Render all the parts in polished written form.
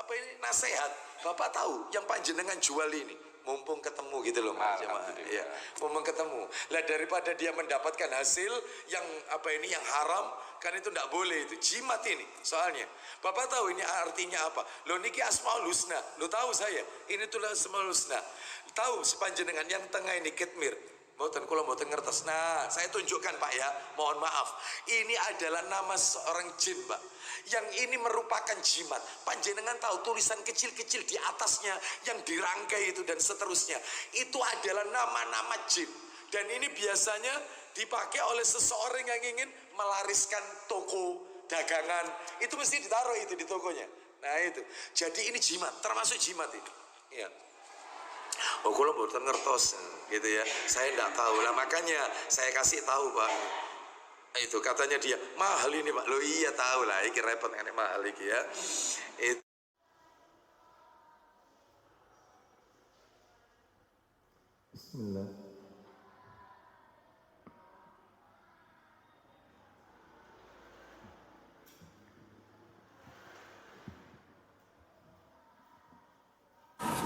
apa ini nasihat. Bapak tahu yang panjenengan jual ini, mumpung ketemu gitu loh Mas jamaah. Ya, mumpung ketemu. Lah daripada dia mendapatkan hasil yang apa ini yang haram, kan itu tidak boleh, itu jimat ini soalnya. Bapak tahu ini artinya apa? Lo niki Asmaul Husna. Lo tahu saya, ini tuh Asmaul Husna. Tahu sepanjenengan yang tengah ini kitmir. Mboten kula mboten ngertes. Nah, saya tunjukkan Pak ya, mohon maaf. Ini adalah nama seorang jin, Pak. Yang ini merupakan jimat. Panjenengan tahu tulisan kecil-kecil di atasnya yang dirangkai itu dan seterusnya. Itu adalah nama-nama jin. Dan ini biasanya dipakai oleh seseorang yang ingin melariskan toko, dagangan. Itu mesti ditaruh itu di tokonya. Nah itu. Jadi ini jimat, termasuk jimat itu. Iya. Oh kalau bukan ngertos gitu ya, saya enggak tahu lah, makanya saya kasih tahu Pak. Itu katanya dia mahal ini Pak. Lo iya tahu lah, ini repot kan mahal ini ya. Itu. Bismillah.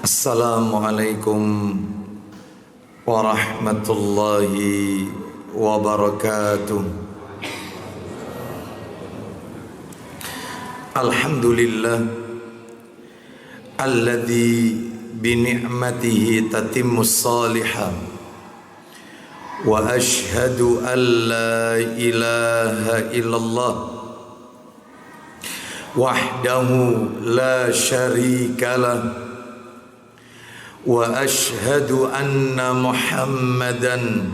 Assalamualaikum warahmatullahi wabarakatuh. Alhamdulillah alladzi bi ni'matihi tatimmus salihah wa ashhadu an la ilaha illallah wahdahu la syarika lah wa ashhadu anna Muhammadan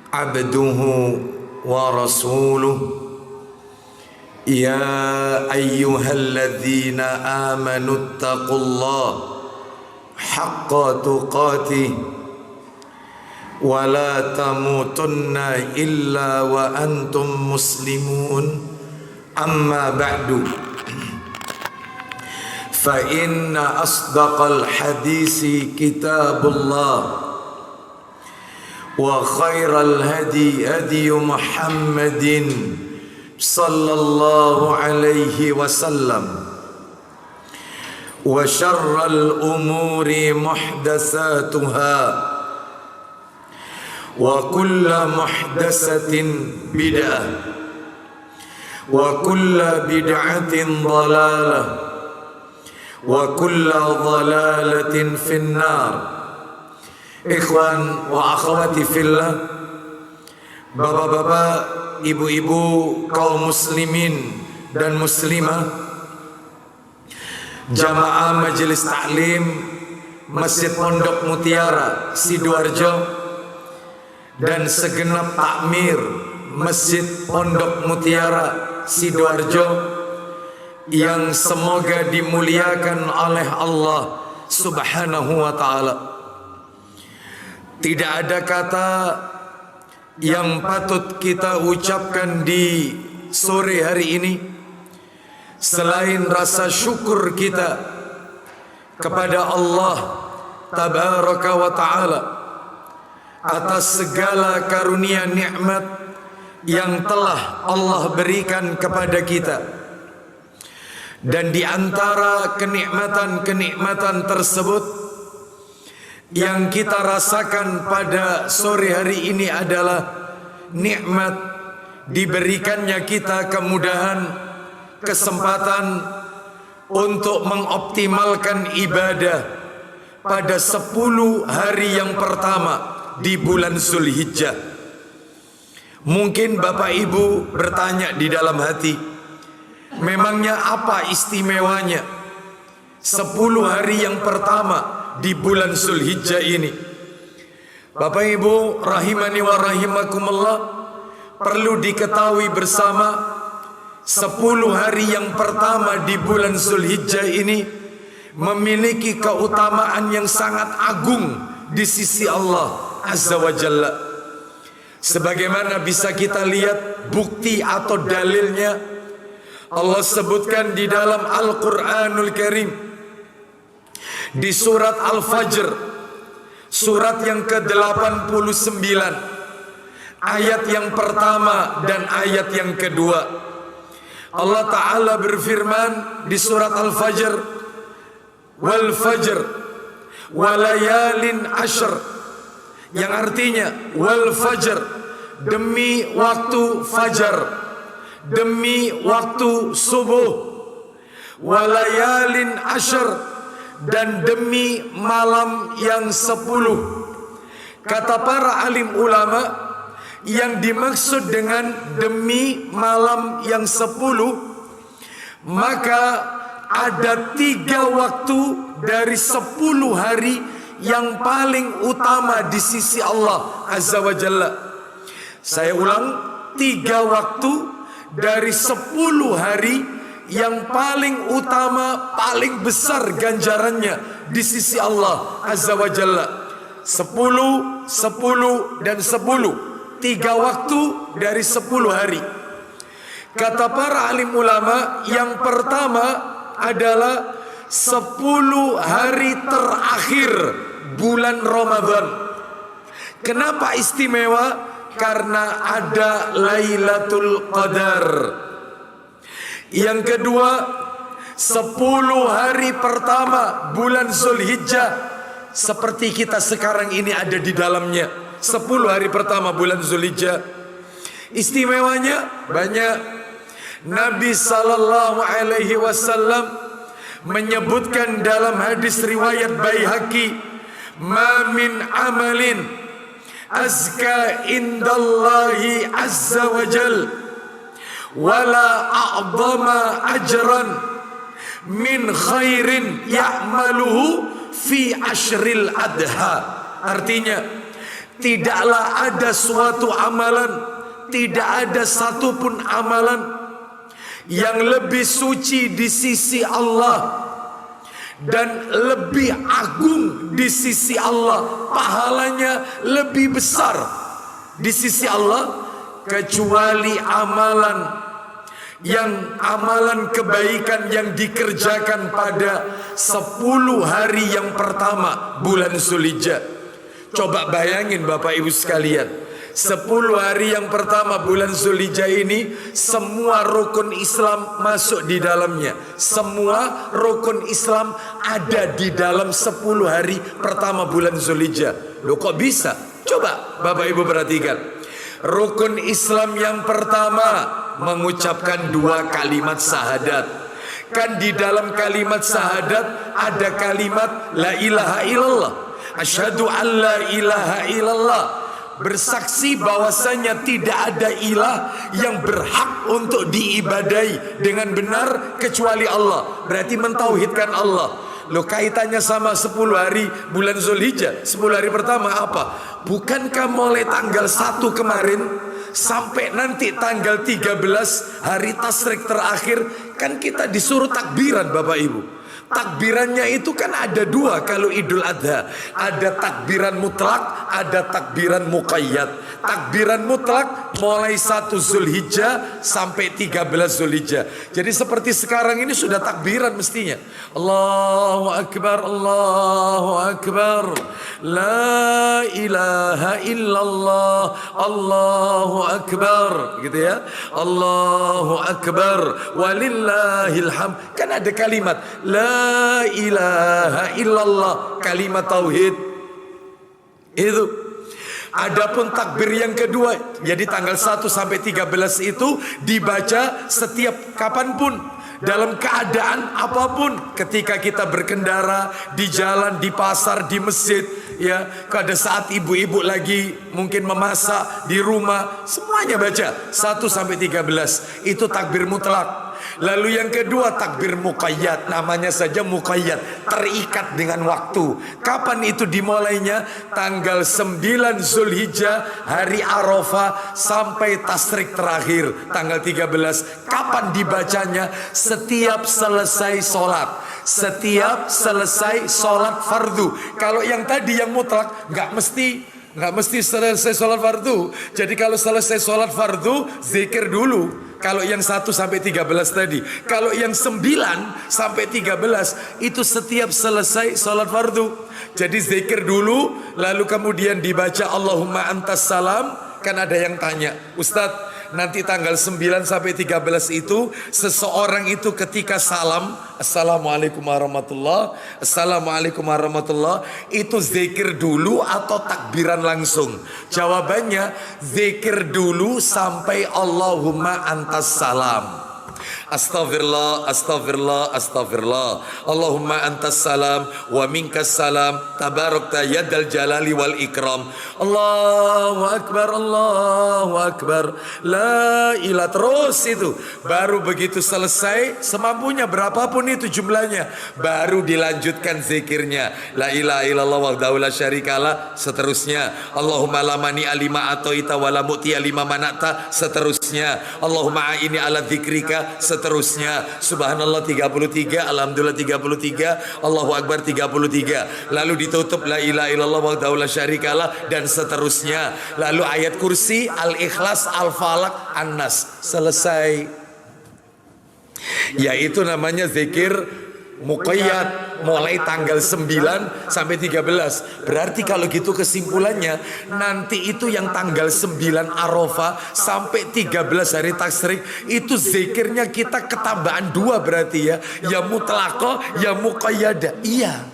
abduhu wa rasuluh. Ya ayyuhalladzina amanu taqullaha haqqa tuqatih wa la tamutunna illa wa antum muslimun. Amma ba'du. فإن أصدق الحديث كتاب الله وخير الهدي هدي محمد صلى الله عليه وسلم وشر الأمور محدثاتها وكل محدثة بدعة وكل بدعة ضلالة wa kulla dhalalatin finnar. Ikhwan wa akhwati fillah, bapak-bapak, ibu-ibu, kaum muslimin dan muslimah, jamaah majelis taklim Masjid Pondok Mutiara Sidoarjo dan segenap takmir Masjid Pondok Mutiara Sidoarjo yang semoga dimuliakan oleh Allah Subhanahu wa ta'ala. Tidak ada kata yang patut kita ucapkan di sore hari ini selain rasa syukur kita kepada Allah Tabaraka wa ta'ala atas segala karunia nikmat yang telah Allah berikan kepada kita. Dan di antara kenikmatan-kenikmatan tersebut yang kita rasakan pada sore hari ini adalah nikmat diberikannya kita kemudahan, kesempatan untuk mengoptimalkan ibadah pada 10 hari yang pertama di bulan Zulhijjah. Mungkin Bapak Ibu bertanya di dalam hati, memangnya apa istimewanya 10 hari yang pertama di bulan Zulhijjah ini? Bapak Ibu rahimani wa rahimakumullah, perlu diketahui bersama 10 hari yang pertama di bulan Zulhijjah ini memiliki keutamaan yang sangat agung di sisi Allah Azza wa Jalla. Sebagaimana bisa kita lihat bukti atau dalilnya, Allah sebutkan di dalam Al-Quranul Karim di surat Al-Fajr, surat yang ke-89, ayat yang pertama dan ayat yang kedua. Allah Ta'ala berfirman di surat Al-Fajr, wal fajr walayalin ashr, yang artinya wal fajr, demi waktu fajar, demi waktu subuh, walayalin ashr, dan demi malam yang 10. Kata para alim ulama, yang dimaksud dengan demi malam yang 10, maka ada 3 waktu dari 10 hari yang paling utama di sisi Allah Azza wa Jalla. Saya ulang, 3 waktu dari 10 hari yang paling utama, paling besar ganjarannya di sisi Allah Azza wa Jalla. 10, 10, dan 10. 3 waktu dari 10 hari. Kata para alim ulama, yang pertama adalah 10 hari terakhir bulan Ramadan. Kenapa istimewa? Karena ada Lailatul Qadar. Yang kedua, 10 hari pertama bulan Zulhijjah, seperti kita sekarang ini ada di dalamnya. 10 hari pertama bulan Zulhijjah, istimewanya banyak. Nabi sallallahu alaihi wasallam menyebutkan dalam hadis riwayat Baihaqi, "Ma min amalin azka indallahi azza wa jal wala a'zama ajran min khairin ya'maluhu fi ashril adha." Artinya, tidaklah ada suatu amalan, tidak ada satupun amalan yang lebih suci di sisi Allah dan lebih agung di sisi Allah, pahalanya lebih besar di sisi Allah, kecuali amalan kebaikan yang dikerjakan pada 10 hari yang pertama bulan Zulhijjah. Coba bayangin Bapak Ibu sekalian, 10 hari yang pertama bulan Zulhijjah ini, semua rukun Islam masuk di dalamnya. Semua rukun Islam ada di dalam 10 hari pertama bulan Zulhijjah. Loh, kok bisa? Coba Bapak Ibu perhatikan. Rukun Islam yang pertama, mengucapkan 2 kalimat syahadat. Kan di dalam kalimat syahadat ada kalimat la ilaha illallah. Asyhadu an la ilaha illallah, bersaksi bahwasanya tidak ada ilah yang berhak untuk diibadai dengan benar kecuali Allah. Berarti mentauhidkan Allah. Loh, kaitannya sama 10 hari bulan Zulhijjah, 10 hari pertama apa? Bukankah mulai tanggal 1 kemarin sampai nanti tanggal 13 hari tasyrik terakhir, kan kita disuruh takbiran Bapak Ibu. Takbirannya itu kan ada 2 kalau Idul Adha. Ada takbiran mutlak, ada takbiran muqayyad. Takbiran mutlak mulai 1 Zulhijjah sampai 13 Zulhijjah. Jadi seperti sekarang ini sudah takbiran mestinya. Allahu Akbar, Allahu Akbar, la ilaha illallah, Allahu Akbar, gitu ya. Allahu Akbar, walillahil hamd. Kan ada kalimat la ilaha illallah, kalimat tauhid itu. Adapun takbir yang kedua, jadi tanggal 1 sampai 13 itu dibaca setiap kapanpun, dalam keadaan apapun, ketika kita berkendara, di jalan, di pasar, di masjid, ya, pada saat ibu-ibu lagi mungkin memasak di rumah, semuanya baca 1 sampai 13. Itu takbir mutlak. Lalu yang kedua takbir muqayyad, namanya saja muqayyad, terikat dengan waktu. Kapan itu dimulainya? Tanggal 9 Zulhijjah, hari Arafah sampai tasyrik terakhir tanggal 13. Kapan dibacanya? Setiap selesai sholat. Setiap selesai sholat fardu. Kalau yang tadi yang mutlak nggak mesti selesai sholat fardu. Jadi kalau selesai sholat fardu, zikir dulu. Kalau yang 1 sampai 13 tadi. Kalau yang 9 sampai 13 itu setiap selesai sholat fardu. Jadi zikir dulu, lalu kemudian dibaca Allahumma antas salam. Kan ada yang tanya, Ustadz, nanti tanggal 9 sampai 13 itu seseorang itu ketika salam, Assalamualaikum warahmatullah, Assalamualaikum warahmatullah, itu zikir dulu atau takbiran langsung? Jawabannya zikir dulu sampai Allahumma antas salam. Astaghfirullah, astaghfirullah, astaghfirullah. Allahumma antas salam wa minkas salam. Tabarakta yadal jalali wal ikram. Allahu akbar, Allahu akbar. La ilaha, terus itu. Baru begitu selesai, semampunya berapapun itu jumlahnya, baru dilanjutkan zikirnya. La ilaha illallah wahdahu la syarikalah, seterusnya. Allahumma la mani alima atoita wa la mu'ti alima manata, seterusnya. Allahumma ini ala dzikrika, seterusnya. Subhanallah 33, alhamdulillah 33, Allahu akbar 33. Lalu ditutup la ilaha illallah wahdahu la syarikalah dan seterusnya. Lalu ayat kursi, al-ikhlas, al-falak, an-nas. Selesai. Yaitu namanya zikir muqayyad, mulai tanggal 9 sampai 13. Berarti kalau gitu kesimpulannya, nanti itu yang tanggal 9 Arafah sampai 13 hari tasyrik, itu zikirnya kita ketambahan 2 berarti ya. Ya mutlaqah, ya muqayyada. Iya.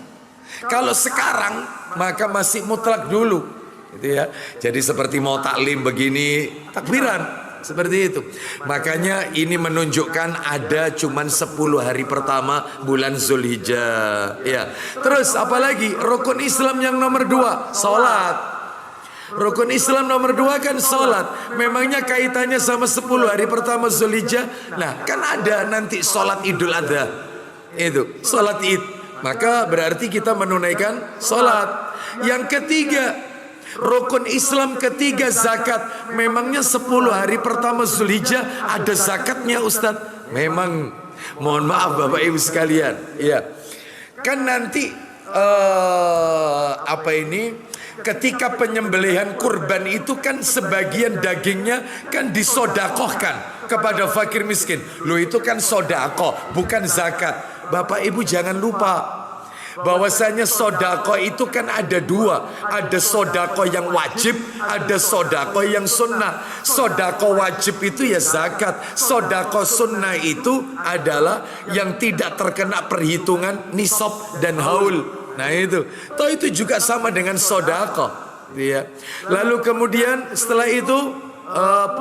Kalau sekarang maka masih mutlak dulu. Gitu ya. Jadi seperti mau taklim begini, takbiran. Seperti itu. Makanya ini menunjukkan ada cuman 10 hari pertama bulan Zulhijjah. Ya. Terus apalagi rukun Islam yang nomor 2, salat. Rukun Islam nomor 2 kan salat. Memangnya kaitannya sama 10 hari pertama Zulhijjah? Nah, kan ada nanti salat Idul Adha. Itu, salat Id. Maka berarti kita menunaikan salat. Yang ketiga, rukun Islam ketiga zakat. Memangnya 10 hari pertama Zulhijjah ada zakatnya Ustadz? Memang, mohon maaf Bapak Ibu sekalian, ya. Kan nanti ketika penyembelihan kurban itu kan sebagian dagingnya kan disodakohkan kepada fakir miskin. Loh, itu kan sodakoh, bukan zakat. Bapak Ibu jangan lupa bahwasanya sodako itu kan ada 2. Ada sodako yang wajib, ada sodako yang sunnah. Sodako wajib itu ya zakat. Sodako sunnah itu adalah yang tidak terkena perhitungan nisab dan haul. Nah itu, toh itu juga sama dengan sodako, ya. Lalu kemudian setelah itu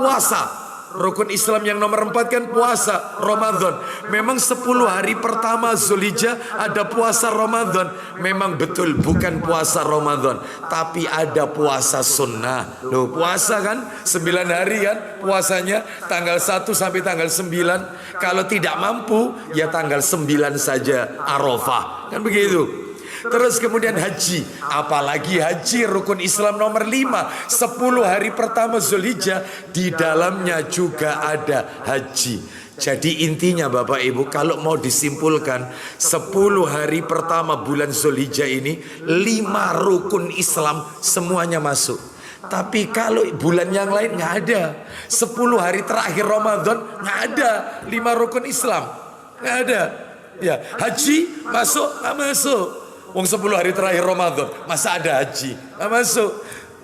puasa. Rukun Islam yang nomor 4 kan puasa Ramadan. Memang 10 hari pertama Zulhijjah ada puasa Ramadan. Memang betul bukan puasa Ramadan, tapi ada puasa sunnah. Loh, puasa kan 9 hari kan puasanya, tanggal 1 sampai tanggal 9. Kalau tidak mampu ya tanggal 9 saja Arafah. Kan begitu. Terus kemudian haji. Apalagi haji rukun Islam nomor 5. 10 hari pertama Zulhijjah di dalamnya juga ada haji. Jadi intinya Bapak Ibu, kalau mau disimpulkan, 10 hari pertama bulan Zulhijjah ini 5 rukun Islam semuanya masuk. Tapi kalau bulan yang lain nggak ada. 10 hari terakhir Ramadan nggak ada 5 rukun Islam. Nggak ada. Ya, haji masuk nggak masuk. Wong 10 hari terakhir Ramadan masa ada haji? Nggak masuk.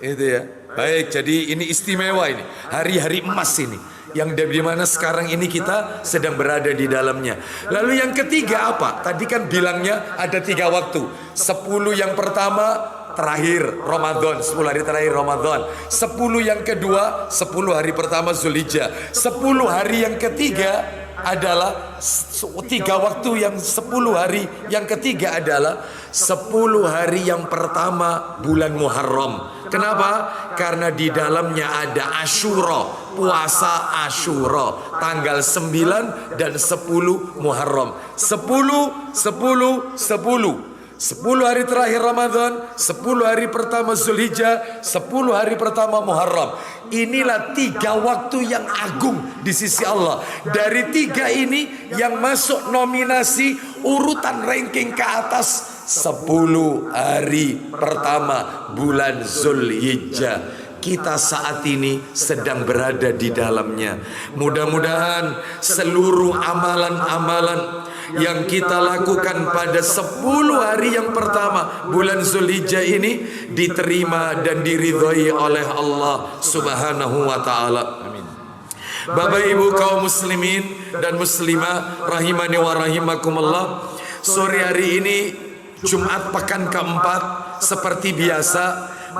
Itu ya. Baik, jadi ini istimewa ini. Hari-hari emas ini. Yang di mana sekarang ini kita sedang berada di dalamnya. Lalu yang ketiga apa? Tadi kan bilangnya ada 3 waktu. 10 yang pertama terakhir Ramadan, 10 hari terakhir Ramadan. 10 yang kedua, 10 hari pertama Zulhijjah. 10 hari yang ketiga adalah 3 waktu yang 10 hari yang ketiga adalah 10 hari yang pertama bulan Muharram. Kenapa? Karena di dalamnya ada Asyura, puasa Asyura, tanggal 9 dan 10 Muharram. 10 hari terakhir Ramadan, 10 hari pertama Zulhijjah, 10 hari pertama Muharram. Inilah 3 waktu yang agung di sisi Allah. Dari 3 ini yang masuk nominasi urutan ranking ke atas 10 hari pertama bulan Zulhijjah. Kita saat ini sedang berada di dalamnya. Mudah-mudahan seluruh amalan-amalan yang kita lakukan pada 10 hari yang pertama bulan Zulhijjah ini diterima dan diridhoi oleh Allah Subhanahu wa taala. Amin. Bapak Ibu kaum muslimin dan muslimah rahimani wa rahimakumullah, sore hari ini Jumat pekan keempat, seperti biasa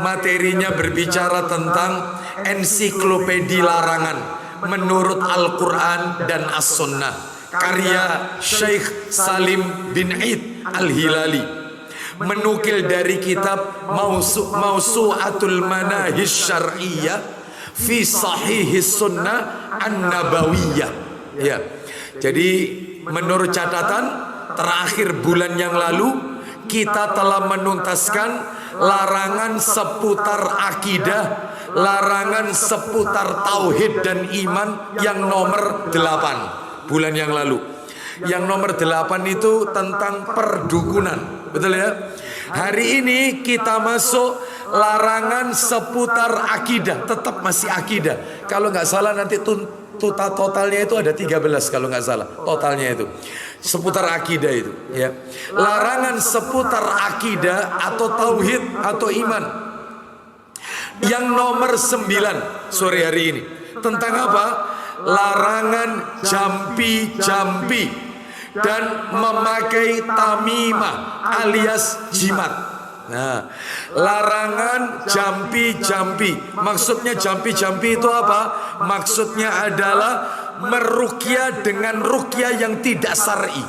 materinya berbicara tentang ensiklopedia larangan menurut Al-Quran dan As-Sunnah, karya Syekh Salim bin Id Al-Hilali, menukil dari kitab Mausu'atul Manahij Syar'iyyah fi Sahihis Sunnah An-Nabawiyah. Ya. Jadi menurut catatan terakhir bulan yang lalu kita telah menuntaskan larangan seputar akidah, larangan seputar tauhid dan iman yang nomor 8 bulan yang lalu. Yang nomor 8 itu tentang perdukunan, betul ya? Hari ini kita masuk larangan seputar akidah, tetap masih akidah. Kalau nggak salah nanti totalnya itu ada 13 kalau nggak salah, totalnya itu seputar akidah itu ya. Larangan seputar akidah atau tauhid atau iman yang nomor 9 sore hari ini tentang apa? Larangan jampi-jampi dan memakai tamimah alias jimat. Nah, larangan jampi-jampi. Maksudnya jampi-jampi itu apa? Maksudnya adalah meruqyah dengan ruqyah yang tidak syar'i.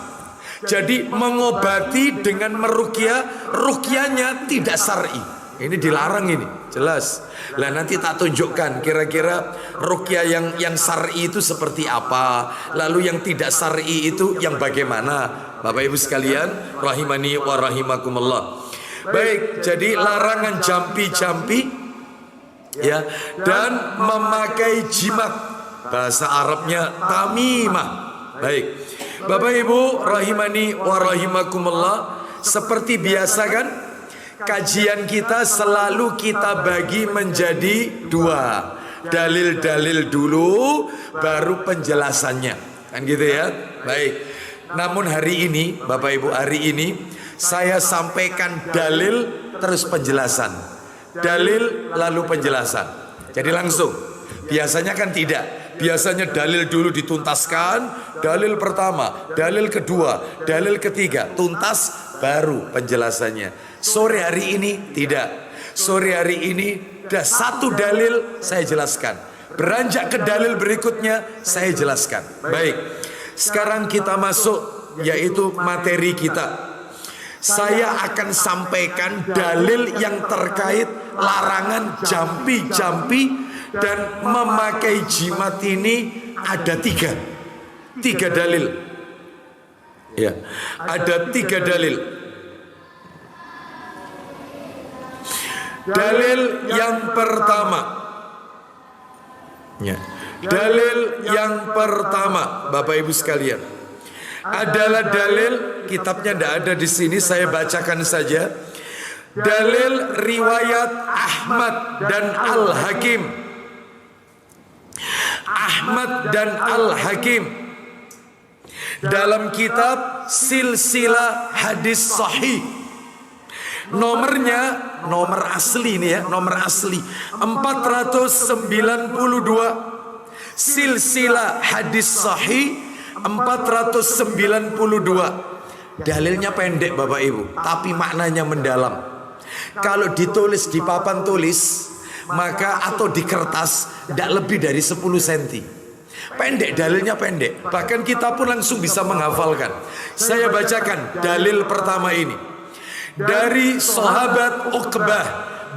Jadi mengobati dengan meruqyah, ruqyahnya tidak syar'i. Ini dilarang ini, jelas. Lah nanti tak tunjukkan kira-kira ruqyah yang syar'i itu seperti apa, lalu yang tidak syar'i itu yang bagaimana. Bapak Ibu sekalian, rahimani wa rahimakumullah. Baik, jadi larangan jampi-jampi ya, dan memakai jimat, bahasa Arabnya tamimah. Baik, Bapak Ibu rahimani wa rahimakumullah, seperti biasa kan kajian kita selalu kita bagi menjadi 2. Dalil-dalil dulu baru penjelasannya, kan gitu ya. Baik, namun hari ini Bapak Ibu, hari ini saya sampaikan dalil terus penjelasan, dalil lalu penjelasan. Jadi langsung. Biasanya kan tidak. Biasanya dalil dulu dituntaskan, dalil pertama, dalil kedua, dalil ketiga, tuntas baru penjelasannya. Sore hari ini tidak. Sore hari ini ada satu dalil saya jelaskan. Beranjak ke dalil berikutnya saya jelaskan. Baik. Sekarang kita masuk yaitu materi kita. Saya akan sampaikan dalil yang terkait larangan jampi-jampi dan memakai jimat ini ada 3 dalil. Ya, ada 3 dalil. Dalil yang pertama, ya, dalil yang pertama, Bapak Ibu sekalian, adalah dalil, kitabnya tidak ada di sini, saya bacakan saja. Dalil riwayat Ahmad dan Al-Hakim. Ahmad dan Al-Hakim dalam kitab Silsilah Hadis Sahih. Nomornya, nomor asli ini ya, nomor asli 492. Silsilah Hadis Sahih 492. Dalilnya pendek Bapak Ibu, tapi maknanya mendalam. Kalau ditulis di papan tulis, maka atau di kertas tidak lebih dari 10 cm. Pendek, dalilnya pendek. Bahkan kita pun langsung bisa menghafalkan. Saya bacakan dalil pertama ini dari sahabat Uqbah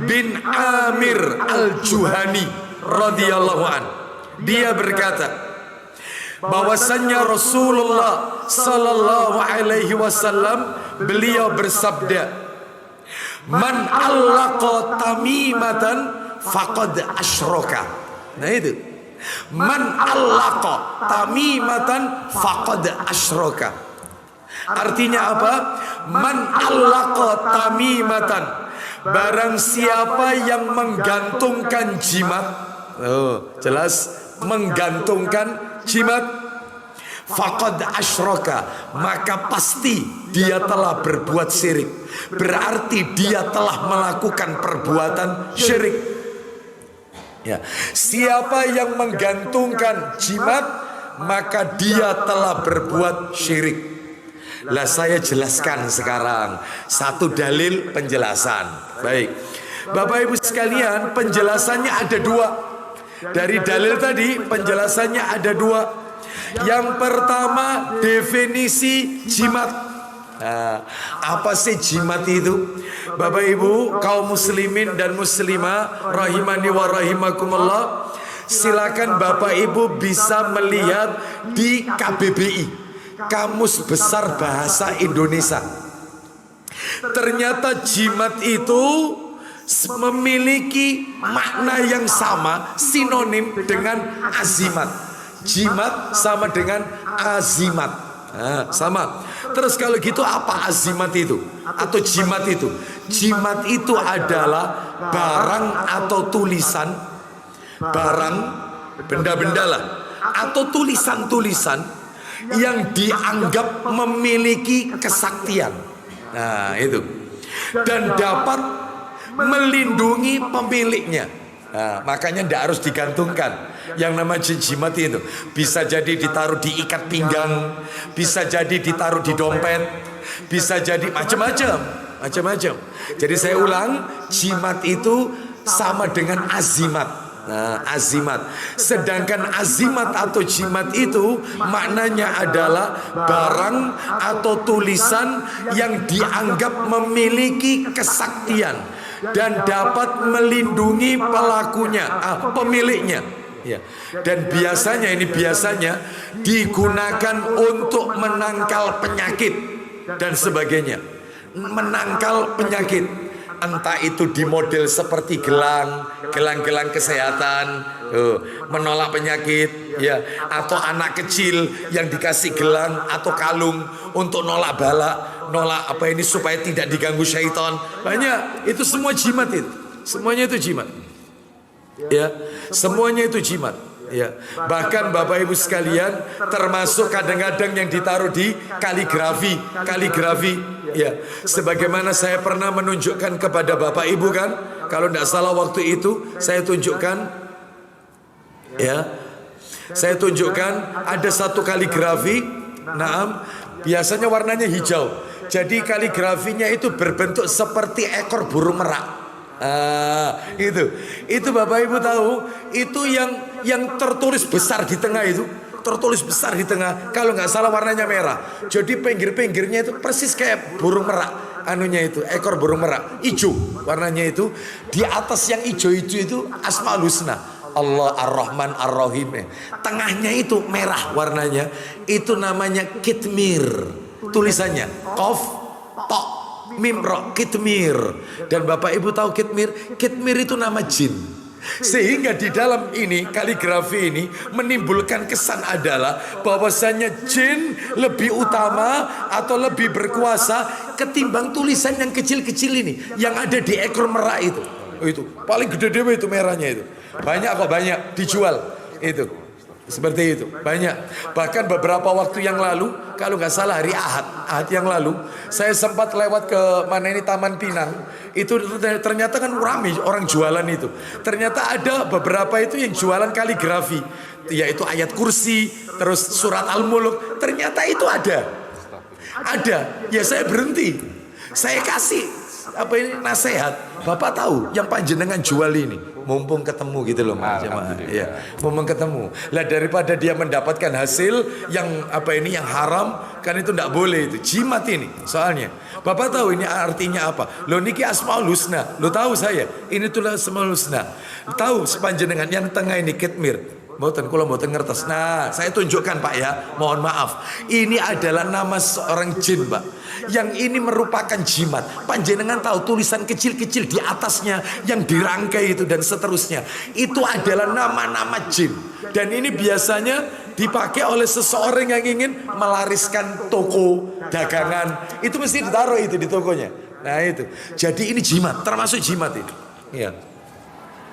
bin Amir Al-Juhani radhiyallahu an. Dia berkata bahwasannya Rasulullah sallallahu alaihi wasallam beliau bersabda, "Man allaqa tamimatan faqad asyraka." Nah itu. Man allaqa tamimatan faqad asyraka. Artinya apa? Man allaqa tamimatan, barang siapa yang menggantungkan jimat. Oh, jelas menggantungkan jimat, faqad asyraka, maka pasti dia telah berbuat syirik. Berarti dia telah melakukan perbuatan syirik. Ya, siapa yang menggantungkan jimat maka dia telah berbuat syirik. Lah saya jelaskan sekarang satu dalil penjelasan. Baik, Bapak Ibu sekalian, penjelasannya ada dua. Dari dalil tadi penjelasannya ada dua. Yang pertama definisi jimat. Nah, apa sih jimat itu? Bapak Ibu kaum muslimin dan muslimah rahimani wa rahimakumullah, silakan Bapak Ibu bisa melihat di KBBI, Kamus Besar Bahasa Indonesia. Ternyata jimat itu memiliki makna yang sama, sinonim dengan azimat. Jimat sama dengan azimat. Nah, sama. Terus kalau gitu apa azimat itu? Atau jimat itu? Jimat itu adalah barang atau tulisan, barang, benda-benda lah, atau tulisan-tulisan yang dianggap memiliki kesaktian. Nah itu. Dan dapat melindungi pemiliknya. Nah, makanya tidak harus digantungkan. Yang nama jimat itu bisa jadi ditaruh di ikat pinggang, bisa jadi ditaruh di dompet, bisa jadi macam-macam. Jadi saya ulang, jimat itu sama dengan azimat. Nah, azimat. Sedangkan azimat atau jimat itu maknanya adalah barang atau tulisan yang dianggap memiliki kesaktian dan dapat melindungi pelakunya, pemiliknya. Ya. Dan biasanya digunakan untuk menangkal penyakit dan sebagainya. Menangkal penyakit, entah itu di model seperti gelang kesehatan, menolak penyakit, ya, atau anak kecil yang dikasih gelang atau kalung untuk nolak bala, nolak supaya tidak diganggu syaitan. Banyak, itu semua jimat itu. Semuanya itu jimat. Ya, semuanya itu jimat. Ya, bahkan Bapak Ibu sekalian, termasuk kadang-kadang yang ditaruh di kaligrafi, ya, sebagaimana saya pernah menunjukkan kepada Bapak Ibu kan, kalau tidak salah waktu itu saya tunjukkan, ya, saya tunjukkan ada satu kaligrafi, biasanya warnanya hijau, jadi kaligrafinya itu berbentuk seperti ekor burung merak. Itu Bapak Ibu tahu, itu yang tertulis besar di tengah itu, tertulis besar di tengah, kalau nggak salah warnanya merah. Jadi pinggir-pinggirnya itu persis kayak burung merak, itu ekor burung merak, hijau warnanya itu. Di atas yang hijau-hijau itu Asmaul Husna, Allah Ar-Rahman Ar-Rahim. Tengahnya itu merah warnanya, itu namanya kitmir. Tulisannya Qaf Ta Mim Ra, kitmir. Dan Bapak Ibu tahu kitmir itu nama jin. Sehingga di dalam ini kaligrafi ini menimbulkan kesan adalah bahwasanya jin lebih utama atau lebih berkuasa ketimbang tulisan yang kecil-kecil ini yang ada di ekor merak itu. Itu paling gede dewe itu merahnya itu. Banyak dijual itu. Seperti itu, banyak. Bahkan beberapa waktu yang lalu, kalau nggak salah hari Ahad yang lalu, saya sempat lewat ke Taman Pinang. Itu ternyata kan ramai orang jualan itu. Ternyata ada beberapa itu yang jualan kaligrafi, yaitu ayat kursi, terus surat Al-Muluk. Ternyata itu ada. Ya saya berhenti, saya kasih nasihat. Bapak tahu yang panjenengan jual ini, mumpung ketemu gitu loh Mas jemaah. Ya, mumpung ketemu. Lah daripada dia mendapatkan hasil yang yang haram, kan itu tidak boleh, itu jimat ini. Soalnya Bapak tahu ini artinya apa? Lo niki Asmaul Husna. Lo tahu saya, ini tuh Asmaul Husna. Tahu sepanjenengan yang tengah ini kitmir. Kalau mboten ngertes. Nah, saya tunjukkan Pak ya. Mohon maaf. Ini adalah nama seorang jin, Pak. Yang ini merupakan jimat. Panjenengan tahu tulisan kecil-kecil di atasnya yang dirangkai itu dan seterusnya. Itu adalah nama-nama jin. Dan ini biasanya dipakai oleh seseorang yang ingin melariskan toko, dagangan. Itu mesti ditaruh itu di tokonya. Nah, itu. Jadi ini jimat, termasuk jimat itu. Iya.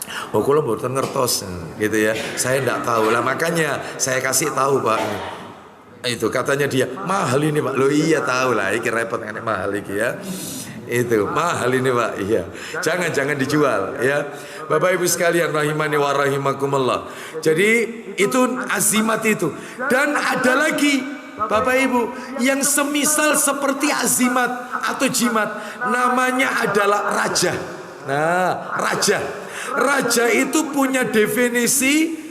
Kalau mboten ngertos gitu ya. Saya tidak tahu lah, makanya saya kasih tahu Pak. Itu katanya dia, mahal ini Pak. Loh iya tahu lah, ini repot kan mahal ini ya. Itu mahal ini Pak. Iya. Jangan dijual ya. Bapak Ibu sekalian rahimani wa rahimakumullah. Jadi itu azimat itu. Dan ada lagi Bapak Ibu yang semisal seperti azimat atau jimat, namanya adalah raja. Nah, raja itu punya definisi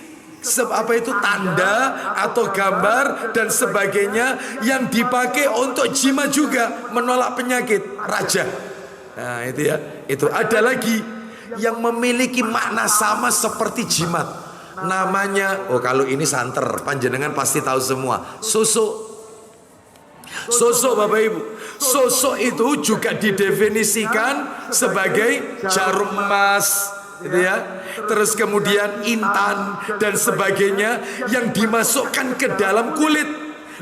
apa itu tanda atau gambar dan sebagainya yang dipakai untuk jimat juga, menolak penyakit, raja. Nah itu ya, itu ada lagi yang memiliki makna sama seperti jimat, namanya, oh kalau ini santer panjenengan pasti tahu semua, sosok Bapak Ibu. Sosok itu juga didefinisikan sebagai jarum emas, gitu ya. Terus kemudian intan dan sebagainya yang dimasukkan ke dalam kulit,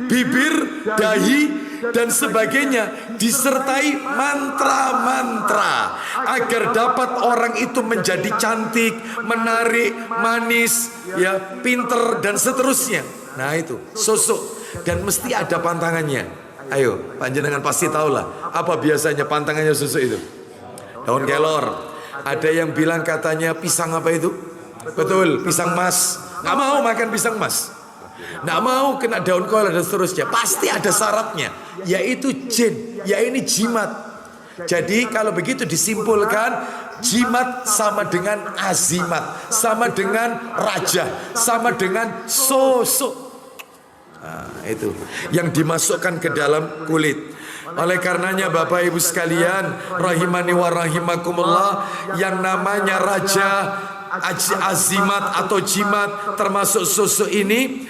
bibir, dahi dan sebagainya, disertai mantra-mantra agar dapat orang itu menjadi cantik, menarik, manis, ya, pinter dan seterusnya. Nah itu sosok, dan mesti ada pantangannya. Ayo, panjenengan pasti tahulah apa biasanya pantangannya sosok itu. Daun kelor. Ada yang bilang katanya pisang apa itu? Betul, pisang mas. Nggak mau makan pisang mas. Nggak mau kena daun kelor dan seterusnya. Pasti ada syaratnya, yaitu jin, ya ini jimat. Jadi kalau begitu disimpulkan, jimat sama dengan azimat, sama dengan raja, sama dengan sosok. Nah, itu yang dimasukkan ke dalam kulit. Oleh karenanya Bapak Ibu sekalian rahimani wa rahimakumullah, yang namanya raja, azimat atau jimat termasuk sosok ini,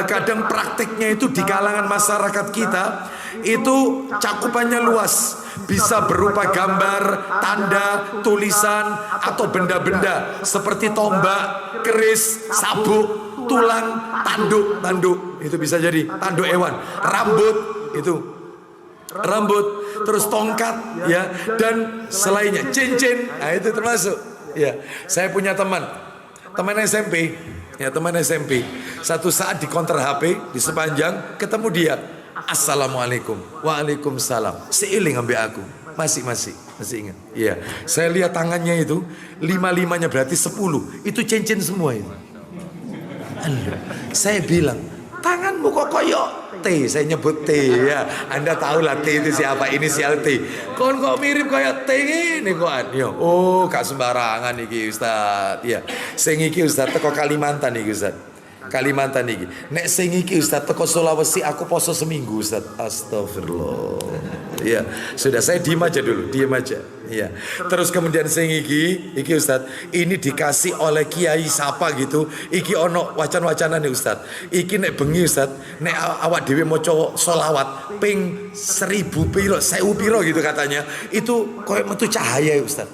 kadang praktiknya itu di kalangan masyarakat kita itu cakupannya luas, bisa berupa gambar, tanda, tulisan atau benda-benda seperti tombak, keris, sabuk, tulang, tanduk itu bisa jadi tanduk hewan, rambut, terus tongkat ya, dan selainnya, cincin, nah itu termasuk ya. Saya punya teman SMP ya, teman SMP, satu saat di counter HP di Sepanjang ketemu dia, assalamualaikum, waalaikumsalam, seiling ambil aku, masih ingat ya. Saya lihat tangannya itu 5-5-nya berarti 10, itu cincin semua itu. Saya bilang, tanganmu kok koyok T, saya nyebut T ya. Anda tahu lah T itu siapa, inisial T. Kok mirip kayak T ini kok. Ya, oh, gak sembarangan iki Ustaz. Ya, sing iki Ustaz teko Kalimantan iki Ustaz. Kalimantan iki. Nek sing iki Ustaz teko Sulawesi aku poso seminggu Ustaz. Astagfirullah. Ya, sudah saya diem aja dulu, diem aja. Ya. Terus kemudian sing iki Ustaz, ini dikasih oleh kiai siapa gitu. Iki ono wacan-wacanan nih Ustaz. Iki nek bengi Ustaz, nek awak dhewe maca selawat ping 1000 piro, 1000 piro gitu katanya. Itu koyo metu cahaya Ustaz.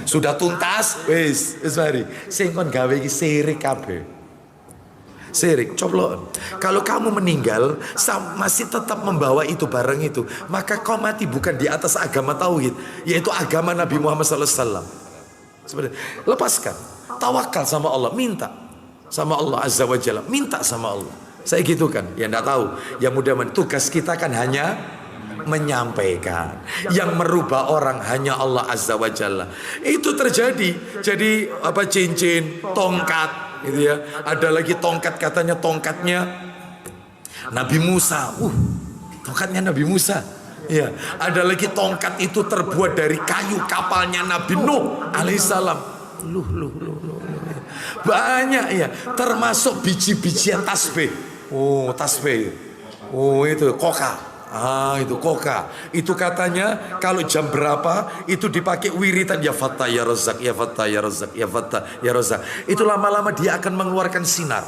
Sudah tuntas, wis mari. Sing kon gawe iki sirik kabeh. Sirik, coblon. Kalau kamu meninggal masih tetap membawa itu barang itu, maka kau mati bukan di atas agama tauhid, yaitu agama Nabi Muhammad SAW. Sebenarnya lepaskan, tawakal sama Allah, minta sama Allah Azza wa Jalla, minta sama Allah. Saya gitu kan, ya enggak tahu. Ya mudah-mudahan tugas kita kan hanya menyampaikan. Yang merubah orang hanya Allah Azza wa Jalla. Itu terjadi. Jadi apa, cincin, tongkat gitu ya. Ada lagi tongkat, katanya tongkatnya Nabi Musa. Tongkatnya Nabi Musa. Ya, ada lagi tongkat itu terbuat dari kayu kapalnya Nabi Nuh alaihissalam. Banyak ya, termasuk biji-bijian tasbih. Tasbih. Itu koka. Itu koka. Itu katanya kalau jam berapa itu dipakai wiritan, ya Fattah ya Razak, ya Fattah ya Razak, ya Fattah ya Razak. Itu lama-lama dia akan mengeluarkan sinar,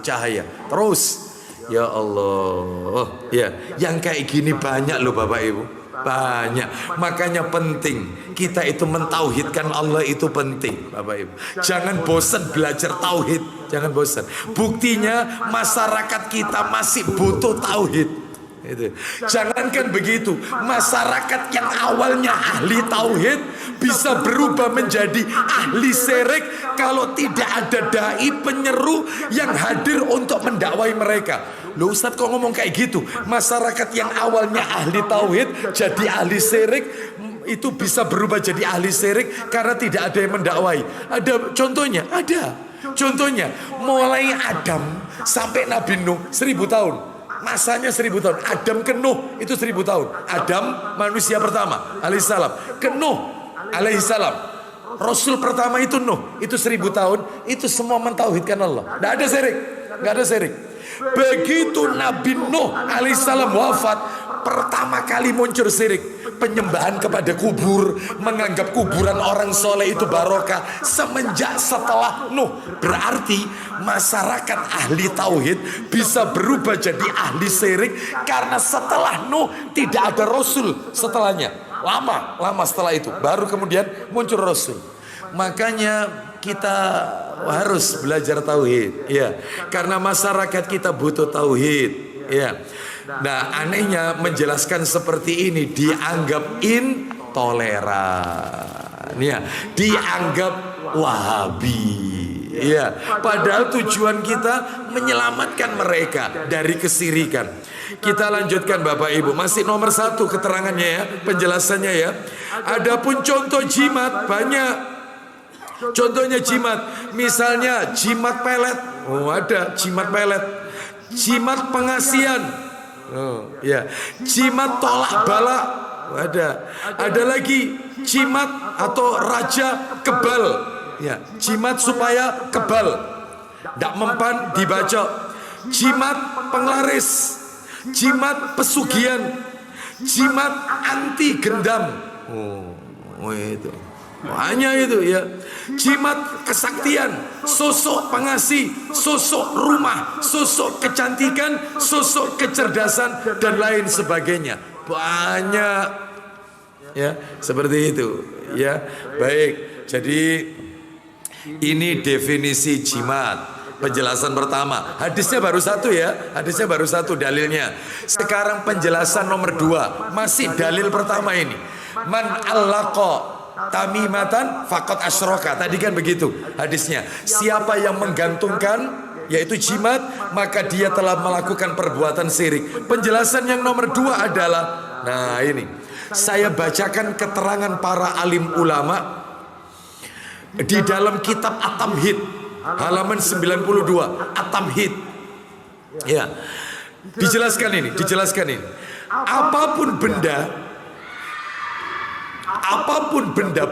cahaya. Terus ya Allah, ya, yang kayak gini banyak loh Bapak Ibu, banyak. Makanya penting kita itu mentauhidkan Allah, itu penting Bapak Ibu. Jangan bosan belajar tauhid, jangan bosan. Buktinya masyarakat kita masih butuh tauhid. Itu. Jangankan begitu, masyarakat yang awalnya ahli tauhid bisa berubah menjadi ahli syirik kalau tidak ada dai penyeru yang hadir untuk mendakwai mereka. Loh Ustadz kok ngomong kayak gitu? Masyarakat yang awalnya ahli tauhid jadi ahli syirik itu bisa berubah jadi ahli syirik karena tidak ada yang mendakwai. Ada contohnya? Ada. Contohnya mulai Adam sampai Nabi Nuh 1000 tahun. Masanya 1000 tahun. Adam ke Nuh itu 1000 tahun. Adam manusia pertama alaihissalam, ke Nuh alaihissalam. Rasul pertama itu Nuh, itu 1000 tahun. Itu semua mentauhidkan Allah. Tidak ada syirik, nggak ada syirik. Begitu Nabi Nuh alaihissalam wafat, pertama kali muncul syirik. Penyembahan kepada kubur, menganggap kuburan orang soleh itu barokah. Semenjak setelah Nuh, berarti masyarakat ahli tauhid bisa berubah jadi ahli syirik karena setelah Nuh tidak ada Rasul setelahnya. Lama setelah itu baru kemudian muncul Rasul. Makanya kita harus belajar tauhid, ya, karena masyarakat kita butuh tauhid, ya. Nah, anehnya menjelaskan seperti ini dianggap intoleran, ya, dianggap Wahabi, ya. Padahal tujuan kita menyelamatkan mereka dari kesirikan. Kita lanjutkan Bapak Ibu, masih nomor 1 keterangannya ya, penjelasannya ya. Adapun contoh jimat banyak. Contohnya jimat, misalnya jimat pelet, oh ada jimat pelet, jimat pengasian, oh ya, jimat tolak bala, ada lagi jimat atau raja kebal, ya, jimat supaya kebal, tidak mempan dibaca, jimat penglaris, jimat pesugihan, jimat anti gendam, oh itu. Hanya itu ya. Jimat kesaktian, sosok pengasih, sosok rumah, sosok kecantikan, sosok kecerdasan dan lain sebagainya. Banyak ya, seperti itu ya. Baik, jadi ini definisi jimat. Penjelasan pertama, hadisnya baru 1 ya, hadisnya baru 1 dalilnya. Sekarang penjelasan nomor 2, masih dalil pertama ini. Man allaqa tamimatan faqad asyraka. Tadi kan begitu hadisnya. Siapa yang menggantungkan yaitu jimat, maka dia telah melakukan perbuatan syirik. Penjelasan yang nomor 2 adalah, nah ini saya bacakan keterangan para alim ulama di dalam kitab At-Tamhid halaman 92. At-Tamhid ya, dijelaskan ini. Apapun benda,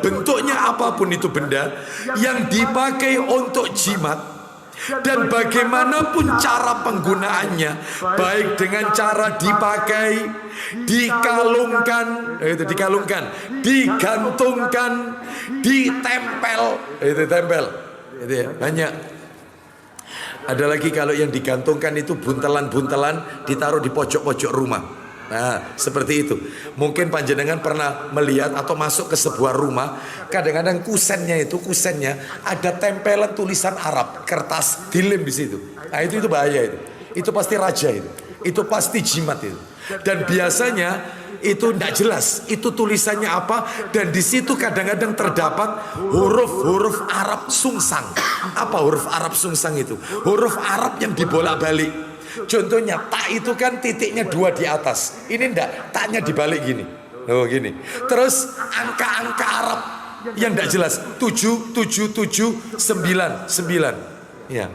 bentuknya apapun itu benda yang dipakai untuk jimat, dan bagaimanapun cara penggunaannya, baik dengan cara dipakai, digantungkan, ditempel, itu ya, banyak. Ada lagi kalau yang digantungkan itu buntelan-buntelan ditaruh di pojok-pojok rumah. Nah, seperti itu. Mungkin panjenengan pernah melihat atau masuk ke sebuah rumah, kadang-kadang kusennya ada tempelan tulisan Arab, kertas dilem di situ. Nah, itu bahaya itu. Itu pasti raja itu. Itu pasti jimat itu. Dan biasanya itu tidak jelas itu tulisannya apa, dan di situ kadang-kadang terdapat huruf-huruf Arab sungsang. Apa huruf Arab sungsang itu? Huruf Arab yang dibolak-balik. Contohnya tak itu kan titiknya 2 di atas. Ini enggak, taknya dibalik gini. Oh gini. Terus angka-angka Arab yang enggak jelas. 7, 7, 7, 9, 9. Ya.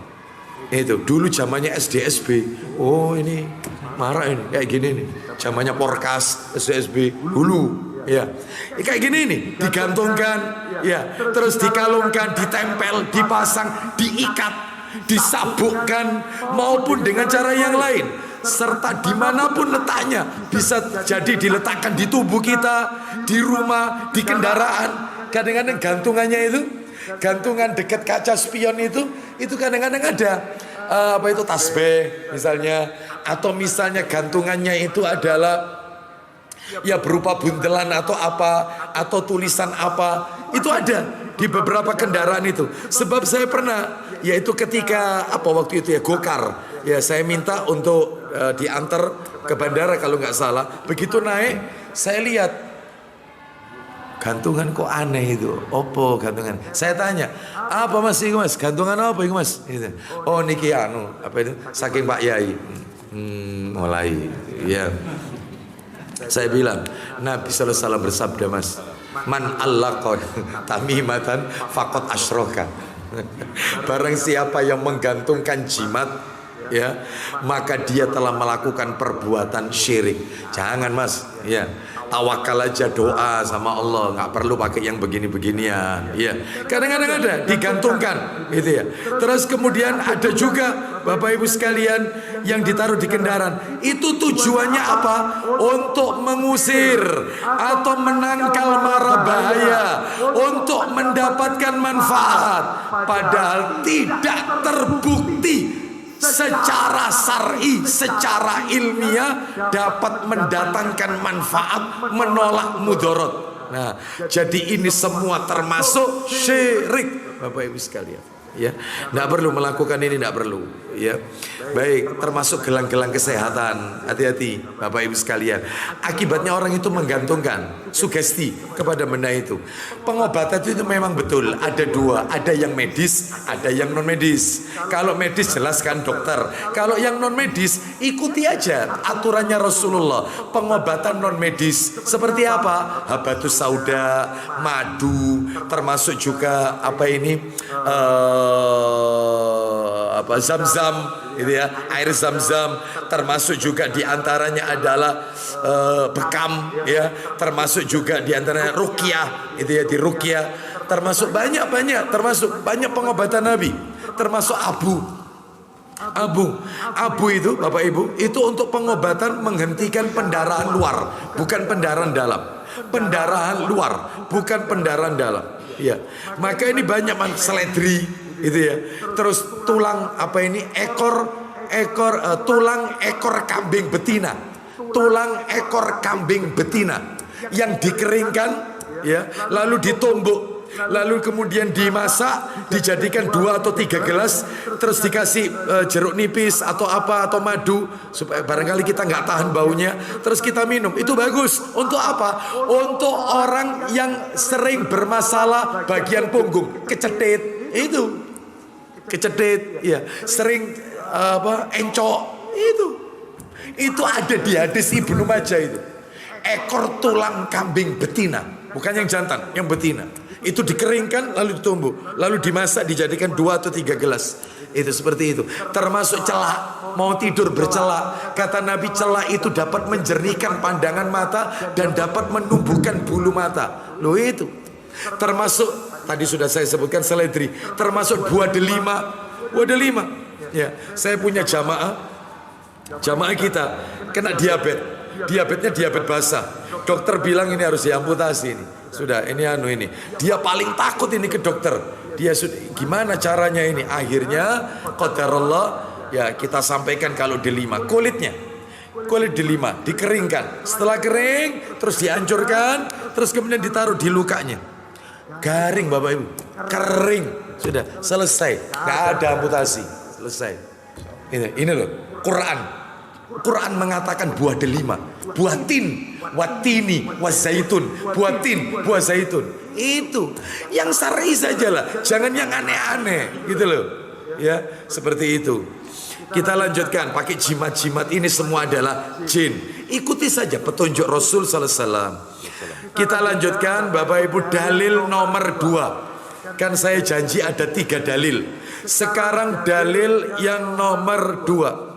Itu dulu zamannya SDSB. Oh ini marah ini kayak gini nih. Zamannya Porkas, SDSB dulu. Ya. Kayak gini nih, digantungkan, ya. Terus dikalungkan, ditempel, dipasang, diikat, disabukkan maupun dengan cara yang lain, serta dimanapun letaknya, bisa jadi diletakkan di tubuh kita, di rumah, di kendaraan. Kadang-kadang gantungan dekat kaca spion itu kadang-kadang ada tasbih misalnya, atau misalnya gantungannya itu adalah ya berupa buntelan atau apa, atau tulisan apa, itu ada di beberapa kendaraan itu. Sebab saya pernah, yaitu ketika waktu itu ya gokar, ya saya minta untuk diantar ke bandara kalau nggak salah. Begitu naik, saya lihat gantungan kok aneh itu. Opo gantungan? Saya tanya, apa mas itu mas? Gantungan apa itu mas? Gitu. Oh niki anu apa itu? Saking Pak Yai. Mulai, ya. Saya bilang, Nabi sallallahu alaihi wasallam bersabda mas, man allaqon tamimatan faqad asyroka. Barang siapa yang menggantungkan jimat, ya, maka dia telah melakukan perbuatan syirik. Jangan mas, ya, tawakal aja, doa sama Allah, nggak perlu pakai yang begini-beginian, ya. Kadang-kadang ada digantungkan, gitu ya. Terus kemudian ada juga Bapak Ibu sekalian yang ditaruh di kendaraan. Itu tujuannya apa? Untuk mengusir atau menangkal mara bahaya, untuk mendapatkan manfaat, padahal tidak terbukti secara syar'i, secara ilmiah dapat mendatangkan manfaat, menolak mudarat. Nah, jadi ini semua termasuk syirik, Bapak Ibu sekalian. Ya, tidak perlu melakukan ini, tidak perlu. Ya, baik, termasuk gelang-gelang kesehatan. Hati-hati, Bapak Ibu sekalian. Akibatnya orang itu menggantungkan sugesti kepada benda itu. Pengobatan itu memang betul ada dua, ada yang medis, ada yang non medis. Kalau medis jelaskan dokter. Kalau yang non medis ikuti aja aturannya Rasulullah. Pengobatan non medis seperti apa? Habatus sauda, madu, termasuk juga apa ini? Zam-zam, gitu ya, air zam-zam, termasuk juga diantaranya adalah bekam, ya, termasuk juga diantaranya ruqyah, itu ya, di ruqyah, termasuk banyak pengobatan Nabi, termasuk abu itu Bapak Ibu itu untuk pengobatan menghentikan pendarahan luar, bukan pendarahan dalam. Pendarahan luar, bukan pendarahan dalam. Ya, maka ini banyak seledri, itu ya. Terus tulang apa ini? Tulang ekor kambing betina. Tulang ekor kambing betina yang dikeringkan, ya, lalu ditumbuk, lalu kemudian dimasak, dijadikan 2 atau 3 gelas, terus dikasih jeruk nipis atau apa atau madu supaya barangkali kita nggak tahan baunya, terus kita minum. Itu bagus. Untuk apa? Untuk orang yang sering bermasalah bagian punggung, kecetit, itu kecetit, ya, sering encok, itu ada di hadis Ibnu Majah itu. Ekor tulang kambing betina, bukan yang jantan, yang betina. Itu dikeringkan lalu ditumbuk, lalu dimasak dijadikan 2 atau 3 gelas. Itu seperti itu. Termasuk celak, mau tidur bercelak. Kata Nabi, celak itu dapat menjernihkan pandangan mata dan dapat menumbuhkan bulu mata. Loh itu. Termasuk tadi sudah saya sebutkan seledri, termasuk buah delima. Buah delima. Ya, saya punya jamaah kita kena diabetes. Diabetesnya diabetes basah. Dokter bilang ini harus diamputasi ini. Sudah, ini ini. Dia paling takut ini ke dokter. Dia sudah, gimana caranya ini? Akhirnya qadarullah, ya, kita sampaikan kalau delima, kulit delima dikeringkan. Setelah kering, terus dihancurkan, terus kemudian ditaruh di lukanya. Garing Bapak Ibu, kering, sudah selesai, nggak ada amputasi, selesai. Ini loh, Quran mengatakan buah delima, buah tin, watini, wazaitun, buah tin, buah zaitun. Itu yang syar'i sajalah, jangan yang aneh-aneh, gitu loh. Ya, seperti itu. Kita lanjutkan, pakai jimat-jimat ini semua adalah jin. Ikuti saja petunjuk Rasul sallallahu alaihi wasallam. Kita lanjutkan Bapak Ibu, dalil nomor 2. Kan saya janji ada 3 dalil. Sekarang dalil yang nomor 2.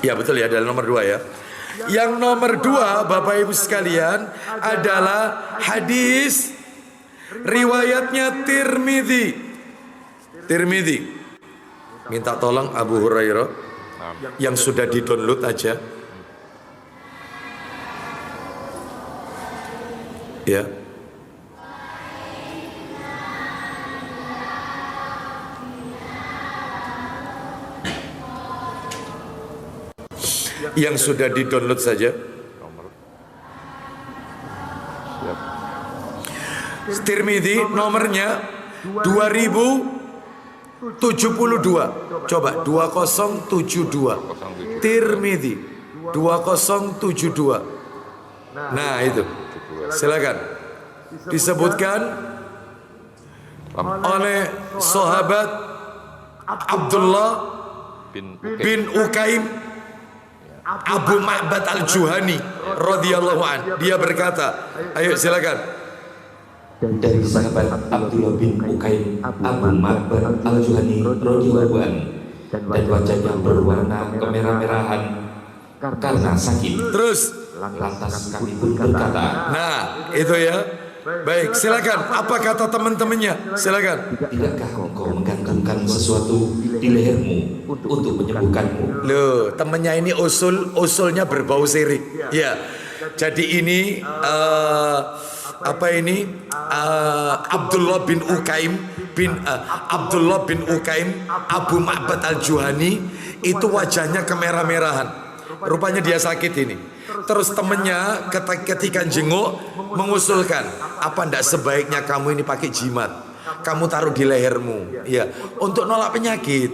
Ya betul ya, dalil nomor 2 ya. Yang nomor 2 Bapak Ibu sekalian adalah hadis riwayatnya Tirmidzi. Minta tolong Abu Hurairah yang sudah di-download aja. Ya. Yang sudah di-download saja. Tirmidzi nomornya 2000 Coba 2072. Tirmidzi 2072. Nah itu, silakan. Disebutkan oleh sahabat Abdullah bin Ukaim Abu Ma'bad al-Juhani radhiyallahu an. Dia berkata, ayo silakan. Dari sahabat Abdullah bin Ukaim Abu Ma'bad al-Juhani radhiyallahu an, dan wajahnya berwarna kemerah-merahan karena sakit. Terus, lantas kami pun berkata, nah itu ya. Baik, silakan. Apa kata teman-temannya? Silakan. tidakkah engkau menggantungkan sesuatu di lehermu untuk menyembuhkanmu? Loh, temennya ini usulnya berbau sirik. Ya. Jadi ini Abdullah bin Ukaim Abu Ma'bad al-Juhani itu wajahnya kemerah-merahan. Rupanya dia sakit ini. Terus temennya ketika jenguk mengusulkan, apa ndak sebaiknya kamu ini pakai jimat, kamu taruh di lehermu, ya, untuk nolak penyakit.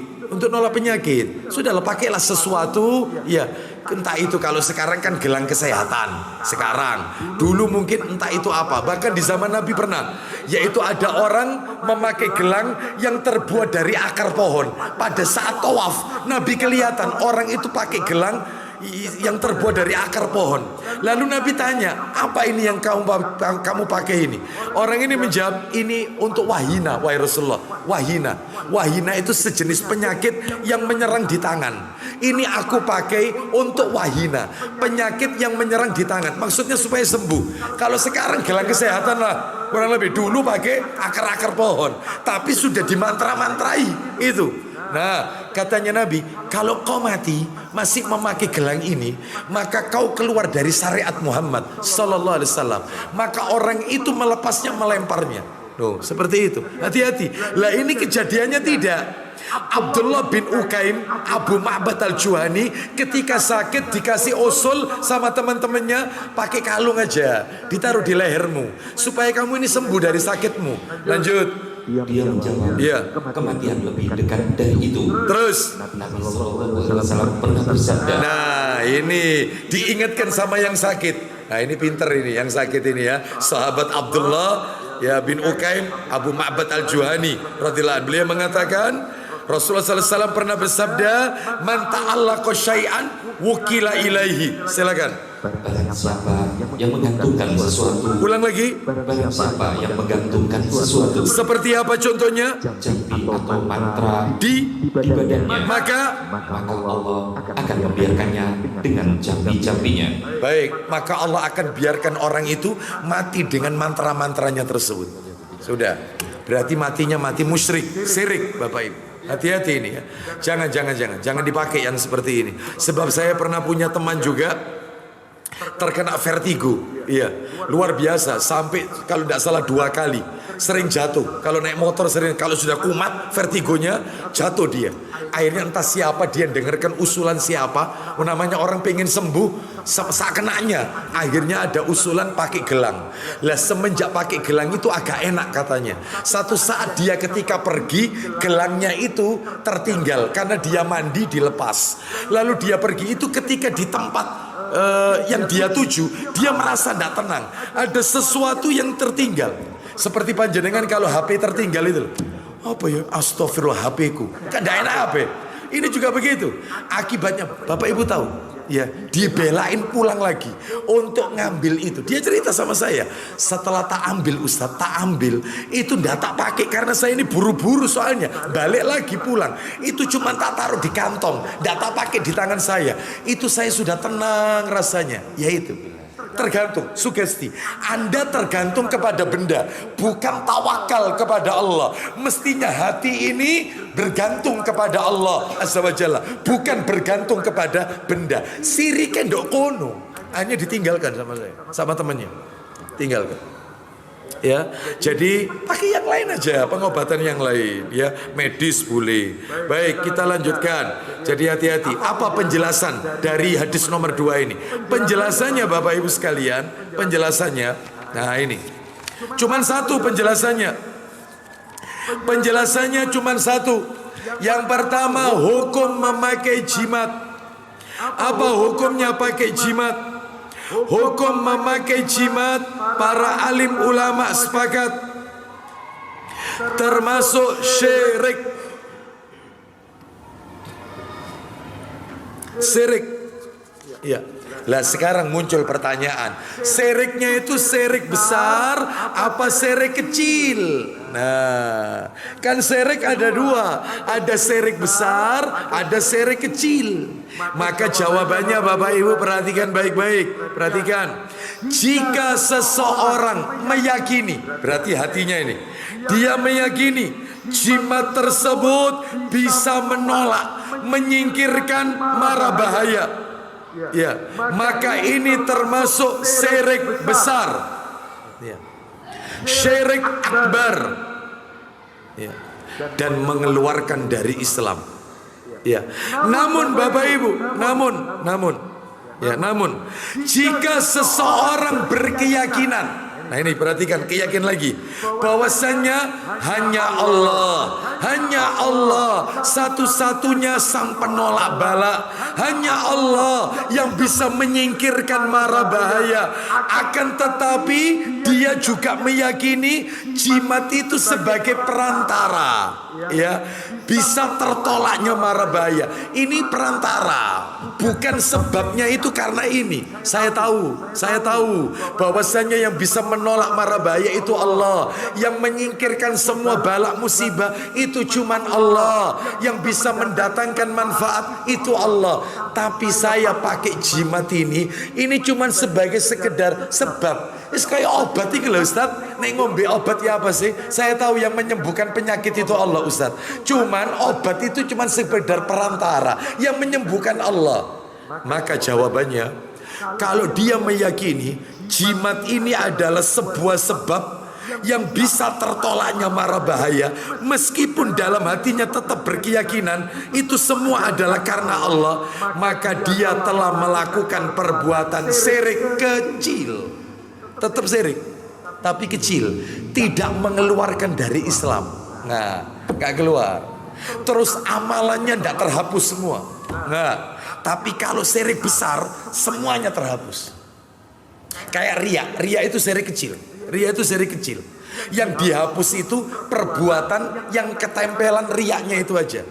Sudahlah, pakailah sesuatu, ya. Entah itu, kalau sekarang kan gelang kesehatan. Sekarang, dulu mungkin entah itu apa. Bahkan di zaman Nabi pernah, yaitu ada orang memakai gelang yang terbuat dari akar pohon. Pada saat tawaf, Nabi kelihatan orang itu pakai gelang yang terbuat dari akar pohon. Lalu Nabi tanya, apa ini yang kamu pakai ini? Orang ini menjawab, ini untuk wahina, wahai Rasulullah. Wahina itu sejenis penyakit yang menyerang di tangan. Ini aku pakai untuk wahina, penyakit yang menyerang di tangan. Maksudnya supaya sembuh. Kalau sekarang gelang kesehatan lah, kurang lebih. Dulu pakai akar-akar pohon, tapi sudah dimantra-mantrai itu. Nah, katanya Nabi, kalau kau mati masih memakai gelang ini, maka kau keluar dari syariat Muhammad sallallahu alaihi wasallam. Maka orang itu melepasnya, melemparnya. Loh, seperti itu. Hati-hati. Lah ini kejadiannya tidak. Abdullah bin Ukaim Abu Ma'bad al-Juhani ketika sakit dikasih usul sama teman-temannya, pakai kalung aja, ditaruh di lehermu supaya kamu ini sembuh dari sakitmu. Lanjut. Dia menjawab, Iya. kematian lebih dekat dari itu. Terus, Nabi sallallahu alaihi wasallam pernah bersabda, nah ini diingatkan sama yang sakit. Nah ini pinter ini yang sakit ini ya. Sahabat Abdullah ya bin Ukaim Abu Ma'bad al-Juhani radhiyallahu anhu, beliau mengatakan, Rasulullah SAW pernah bersabda, man ta'allaqa syai'an wukila ilaihi. Silakan. barang siapa yang menggantungkan sesuatu, Ulang lagi. barang siapa yang menggantungkan sesuatu, Seperti apa contohnya? jampi atau mantra Di badannya, maka maka Allah akan membiarkannya dengan jampi-jampinya. baik, maka Allah akan biarkan orang itu mati dengan mantra-mantranya tersebut. Sudah. Berarti matinya mati musyrik, syirik, Bapak Ibu. Hati-hati ini ya. Jangan dipakai yang seperti ini. Sebab saya pernah punya teman juga terkena vertigo, iya, luar biasa, sampai kalau tidak salah 2 kali, sering jatuh. Kalau naik motor sering, kalau sudah kumat vertigonya jatuh dia. Akhirnya entah siapa dia dengarkan usulan siapa, namanya orang pengen sembuh, sakenanya. Akhirnya ada usulan pakai gelang. Lah semenjak pakai gelang itu agak enak katanya. Satu saat dia ketika pergi, gelangnya itu tertinggal karena dia mandi dilepas. Lalu dia pergi itu ketika di tempat yang dia tuju, dia merasa tidak tenang. Ada sesuatu yang tertinggal. Seperti panjenengan kalau HP tertinggal itu, apa ya, astagfirullah HP ku, kan tidak enak HP. Ini juga begitu. Akibatnya Bapak Ibu tahu, ya, dibelain pulang lagi untuk ngambil itu. Dia cerita sama saya, setelah tak ambil Ustadz, tak ambil itu, ndak tak pakai karena saya ini buru-buru soalnya. Balik lagi pulang, itu cuma tak taruh di kantong, ndak tak pakai di tangan saya. Itu saya sudah tenang rasanya. Yaitu tergantung sugesti. Anda tergantung kepada benda, bukan tawakal kepada Allah. Mestinya hati ini bergantung kepada Allah Azza wa Jalla, bukan bergantung kepada benda. Sirike ndok kono, hanya ditinggalkan sama saya, sama temannya, tinggalkan. Ya, jadi pakai yang lain aja, pengobatan yang lain, ya, medis boleh. Baik, kita lanjutkan. Jadi hati-hati. Apa penjelasan dari hadis nomor 2 ini? Penjelasannya Bapak Ibu sekalian, penjelasannya, nah ini, cuman satu penjelasannya. Penjelasannya cuma satu. Yang pertama, hukum memakai jimat. Apa hukumnya pakai jimat? Hukum memakai jimat, para alim ulama sepakat termasuk syirik. Syirik. Ya. Lah sekarang muncul pertanyaan, syiriknya itu syirik besar apa syirik kecil? Nah, kan syirik ada dua, ada syirik besar, ada syirik kecil. Maka jawabannya Bapak Ibu perhatikan baik-baik, perhatikan. Jika seseorang meyakini, berarti hatinya ini, dia meyakini jimat tersebut bisa menolak, menyingkirkan mara bahaya, ya, maka ini termasuk syirik besar, ya, syirik akbar, ya, dan mengeluarkan dari Islam, ya. Namun Bapak Ibu, namun jika seseorang berkeyakinan, nah ini perhatikan, keyakinan lagi, bahwasannya hanya Allah satu-satunya sang penolak bala, hanya Allah yang bisa menyingkirkan mara bahaya. Akan tetapi dia juga meyakini jimat itu sebagai perantara, ya, bisa tertolaknya mara bahaya. Ini perantara, bukan sebabnya itu karena ini. Saya tahu bahwasannya yang bisa menolak mara bahaya itu Allah, yang menyingkirkan semua bala musibah itu cuman Allah, yang bisa mendatangkan manfaat itu Allah. Tapi saya pakai jimat ini cuman sebagai sekedar sebab. Itu kayak obat iki lho Ustaz. Nek ngombe obat ya apa sih? Saya tahu yang menyembuhkan penyakit itu Allah Ustaz. Cuman obat itu cuman sekedar perantara, yang menyembuhkan Allah. Maka jawabannya, kalau dia meyakini jimat ini adalah sebuah sebab yang bisa tertolaknya mara bahaya, meskipun dalam hatinya tetap berkeyakinan itu semua adalah karena Allah, maka dia telah melakukan perbuatan syirik kecil. Tetap syirik, tapi kecil, tidak mengeluarkan dari Islam. Nah, gak keluar. Terus amalannya tidak terhapus semua. Nah, tapi kalau syirik besar, semuanya terhapus. Kayak ria itu syirik kecil. Ria itu syirik kecil. Yang dihapus itu perbuatan yang ketempelan riaknya itu aja.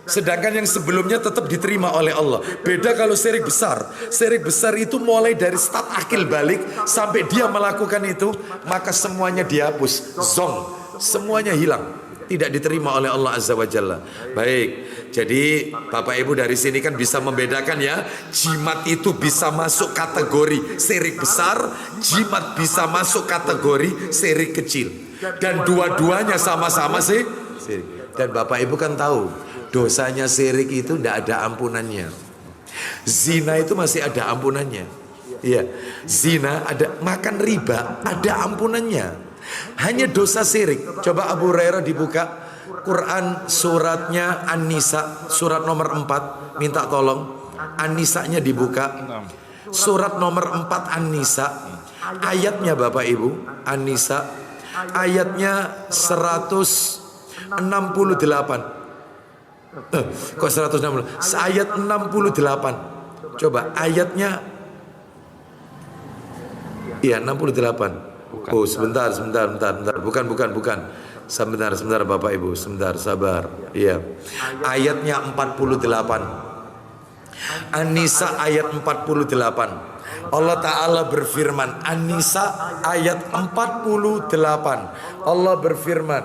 Sedangkan yang sebelumnya tetap diterima oleh Allah. Beda kalau syirik besar. Syirik besar itu mulai dari start akil balik sampai dia melakukan itu, maka semuanya dihapus. Zong, semuanya hilang, tidak diterima oleh Allah Azza wa Jalla. Baik, jadi Bapak Ibu dari sini kan bisa membedakan ya, jimat itu bisa masuk kategori syirik besar, jimat bisa masuk kategori syirik kecil, dan dua-duanya sama-sama sih syirik. Dan Bapak Ibu kan tahu, dosanya syirik itu tidak ada ampunannya. Zina itu masih ada ampunannya. Iya, zina ada, makan riba ada ampunannya. Hanya dosa syirik. Coba Abu Hurairah dibuka Quran suratnya An-Nisa, surat nomor 4, minta tolong. An-Nisanya dibuka. Surat nomor 4 An-Nisa. Ayatnya Bapak Ibu, An-Nisa ayatnya 168. Kok 160? Ayat 68. Coba ayatnya. Iya, 68. Oh, sebentar. Bukan. Sebentar Bapak Ibu, sebentar, sabar. Iya. Ayatnya 48. An-Nisa ayat 48. Allah Ta'ala berfirman, An-Nisa ayat 48. Allah berfirman,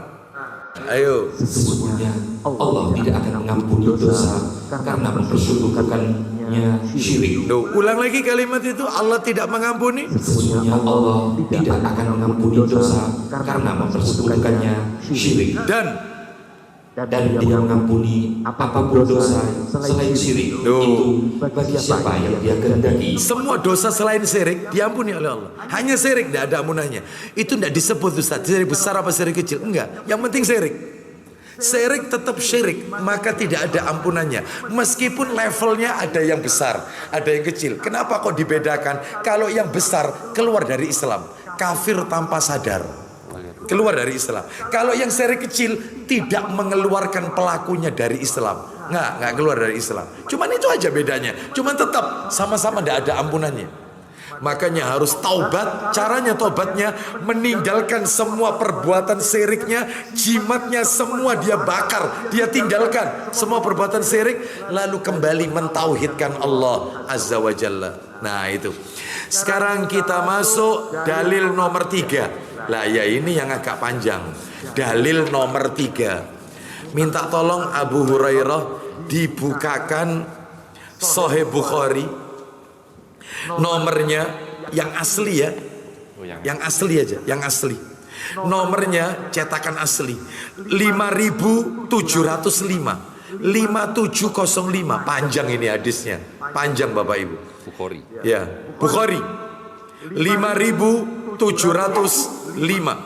ayo. Sesungguhnya Allah tidak akan mengampuni dosa karena mempersekutukannya syirik. Ulang lagi kalimat itu, Allah tidak mengampuni. Sesungguhnya Allah tidak akan mengampuni dosa karena mempersekutukannya syirik. Dan dia mengampuni apapun dosa selain syirik itu bagi siapa yang dia kehendaki. Semua dosa selain syirik diampuni oleh Allah. Hanya syirik tidak ada ampunannya. Itu tidak disebut Ustaz, syirik besar apa syirik kecil. Enggak, yang penting syirik. Syirik tetap syirik, maka tidak ada ampunannya. Meskipun levelnya ada yang besar, ada yang kecil. Kenapa kok dibedakan? Kalau yang besar keluar dari Islam, kafir tanpa sadar. keluar dari Islam. Kalau yang syirik kecil tidak mengeluarkan pelakunya dari Islam, nggak keluar dari Islam. Cuman itu aja bedanya. Cuman tetap sama-sama tidak ada ampunannya. Makanya harus taubat. Caranya taubatnya meninggalkan semua perbuatan syiriknya, jimatnya semua dia bakar, dia tinggalkan semua perbuatan syirik, lalu kembali mentauhidkan Allah Azza wa Jalla. Nah itu. Sekarang kita masuk dalil nomor 3. Lah ya ini yang agak panjang. Dalil nomor 3. Minta tolong Abu Hurairah dibukakan Sahih Bukhari. Nomornya yang asli ya. Yang asli aja, yang asli. Nomornya cetakan asli 5705. 5705. Panjang ini hadisnya. Panjang Bapak Ibu. Bukhari. Ya, Bukhari 5705.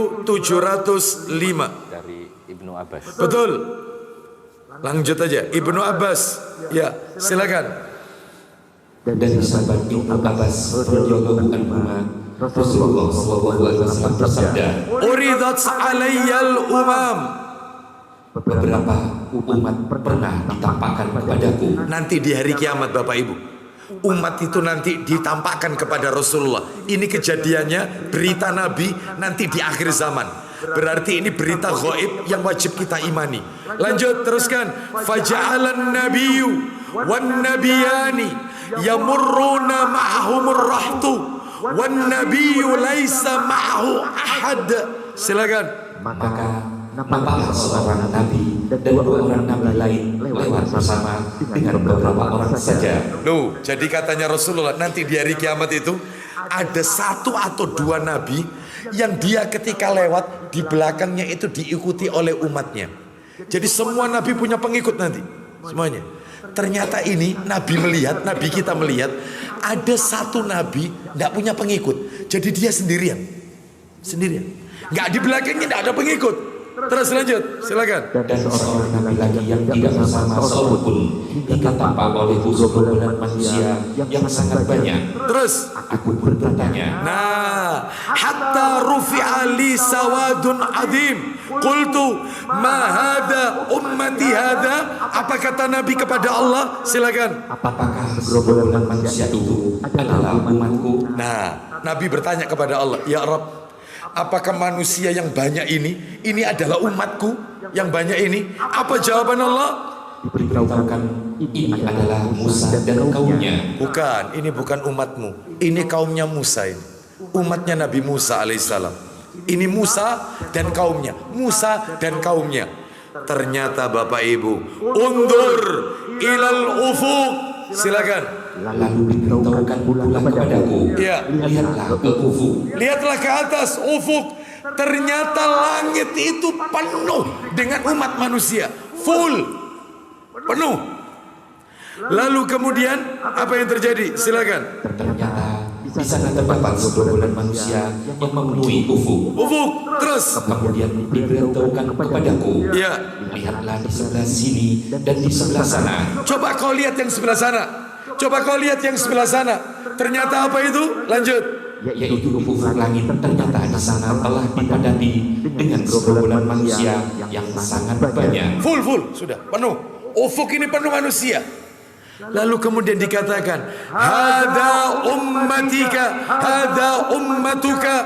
5705 Dari Ibnu Abbas. betul. Lanjut aja Ibnu Abbas. Ya, silakan. Dari sahabat Ibnu Abbas radhiyallahu anhu, Rasulullah sallallahu alaihi wasallam bersabda, Uridat alayyal umam. beberapa umat pernah ditampakkan kepadaku. Nanti di hari kiamat Bapak Ibu, umat itu nanti ditampakkan kepada Rasulullah. Ini kejadiannya, berita Nabi nanti di akhir zaman. Berarti ini berita gaib yang wajib kita imani. Lanjut, teruskan. Faja'alan nabiyyu wan nabiyani yamurruna ma'ahumur rahtu wan nabiyyu laisa ma'ahu ahad. Silakan. Maka nampaklah seorang nabi dan dua orang nabi lain lewat bersama dengan beberapa orang saja. Loh, jadi katanya Rasulullah nanti di hari kiamat itu ada 1 atau 2 nabi yang dia ketika lewat di belakangnya itu diikuti oleh umatnya. Jadi semua nabi punya pengikut nanti, semuanya. Ternyata ini nabi melihat, nabi kita melihat ada 1 nabi tidak punya pengikut. Jadi dia sendirian, nggak di belakangnya tidak ada pengikut. Terus lanjut, silakan. Dan seorang nabi lagi yang tidak bersama seorang pun hingga tampak oleh gerombolan manusia yang sangat banyak. Terus, Aku pun bertanya, nah, hatta rufi'a li sawadun adim. Qultu ma hada ummati hada. Apa kata Nabi kepada Allah? Silakan. apakah gerombolan manusia itu adalah umatku? Nah, Nabi bertanya kepada Allah, ya Rabb, apakah manusia yang banyak ini adalah umatku yang banyak ini? Apa jawaban Allah? Diberitahukan ini adalah Musa dan kaumnya. Bukan, ini bukan umatmu. Ini kaumnya Musa ini. Umatnya Nabi Musa alaihissalam. Ini Musa dan kaumnya. Musa dan kaumnya. Ternyata Bapak Ibu, undur ilal ufuq. Silakan. Lalu diberitahukan pula kepadaku, Ya. lihatlah ke ufuk. Lihatlah ke atas ufuk. Ternyata langit itu penuh dengan umat manusia. Full. Penuh. Lalu kemudian apa yang terjadi? Silakan. Ternyata di sana terdapat gerombolan manusia yang memenuhi ufuk. Ufuk. Terus. Kemudian diberitahukan kepadaku, Ya. lihatlah di sebelah sini dan di sebelah sana. Coba kau lihat yang sebelah sana. Coba kau lihat yang sebelah sana. Ternyata apa itu? Lanjut. Yaitu ufuk langit. Ternyata di sana telah dipadati dengan gerombolan manusia yang sangat banyak. Full. Sudah. Penuh. Ufuk ini penuh manusia. Lalu kemudian dikatakan, hada ummatika, hada ummatuka,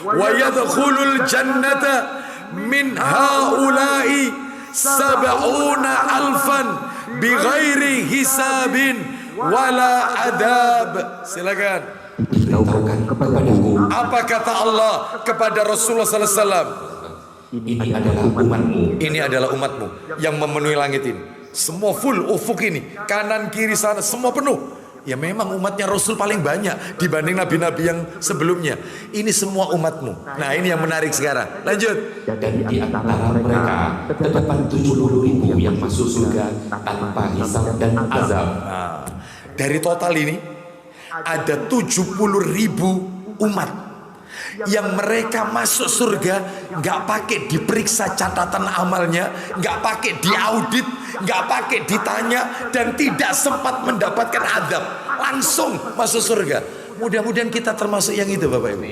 wa yadkhulul jannata min haula'i sab'una alfan bighairi hisabin wala adab. Silakan. Diberitahukan kepadaku, Apa kata Allah kepada Rasulullah sallallahu alaihi wasallam? ini adalah umatmu. Ini adalah umatmu yang memenuhi langit ini. Semua full ufuk ini, kanan kiri sana semua penuh. Ya memang umatnya Rasul paling banyak dibanding nabi-nabi yang sebelumnya. Ini semua umatmu. Nah ini yang menarik sekarang. Lanjut. Dan di antara mereka terdapat 70.000 yang masuk surga tanpa hisab dan azab. Nah, dari total ini ada 70.000 umat yang mereka masuk surga nggak pakai diperiksa catatan amalnya, nggak pakai diaudit, nggak pakai ditanya, dan tidak sempat mendapatkan adab, langsung masuk surga. Mudah-mudahan kita termasuk yang itu Bapak Ibu.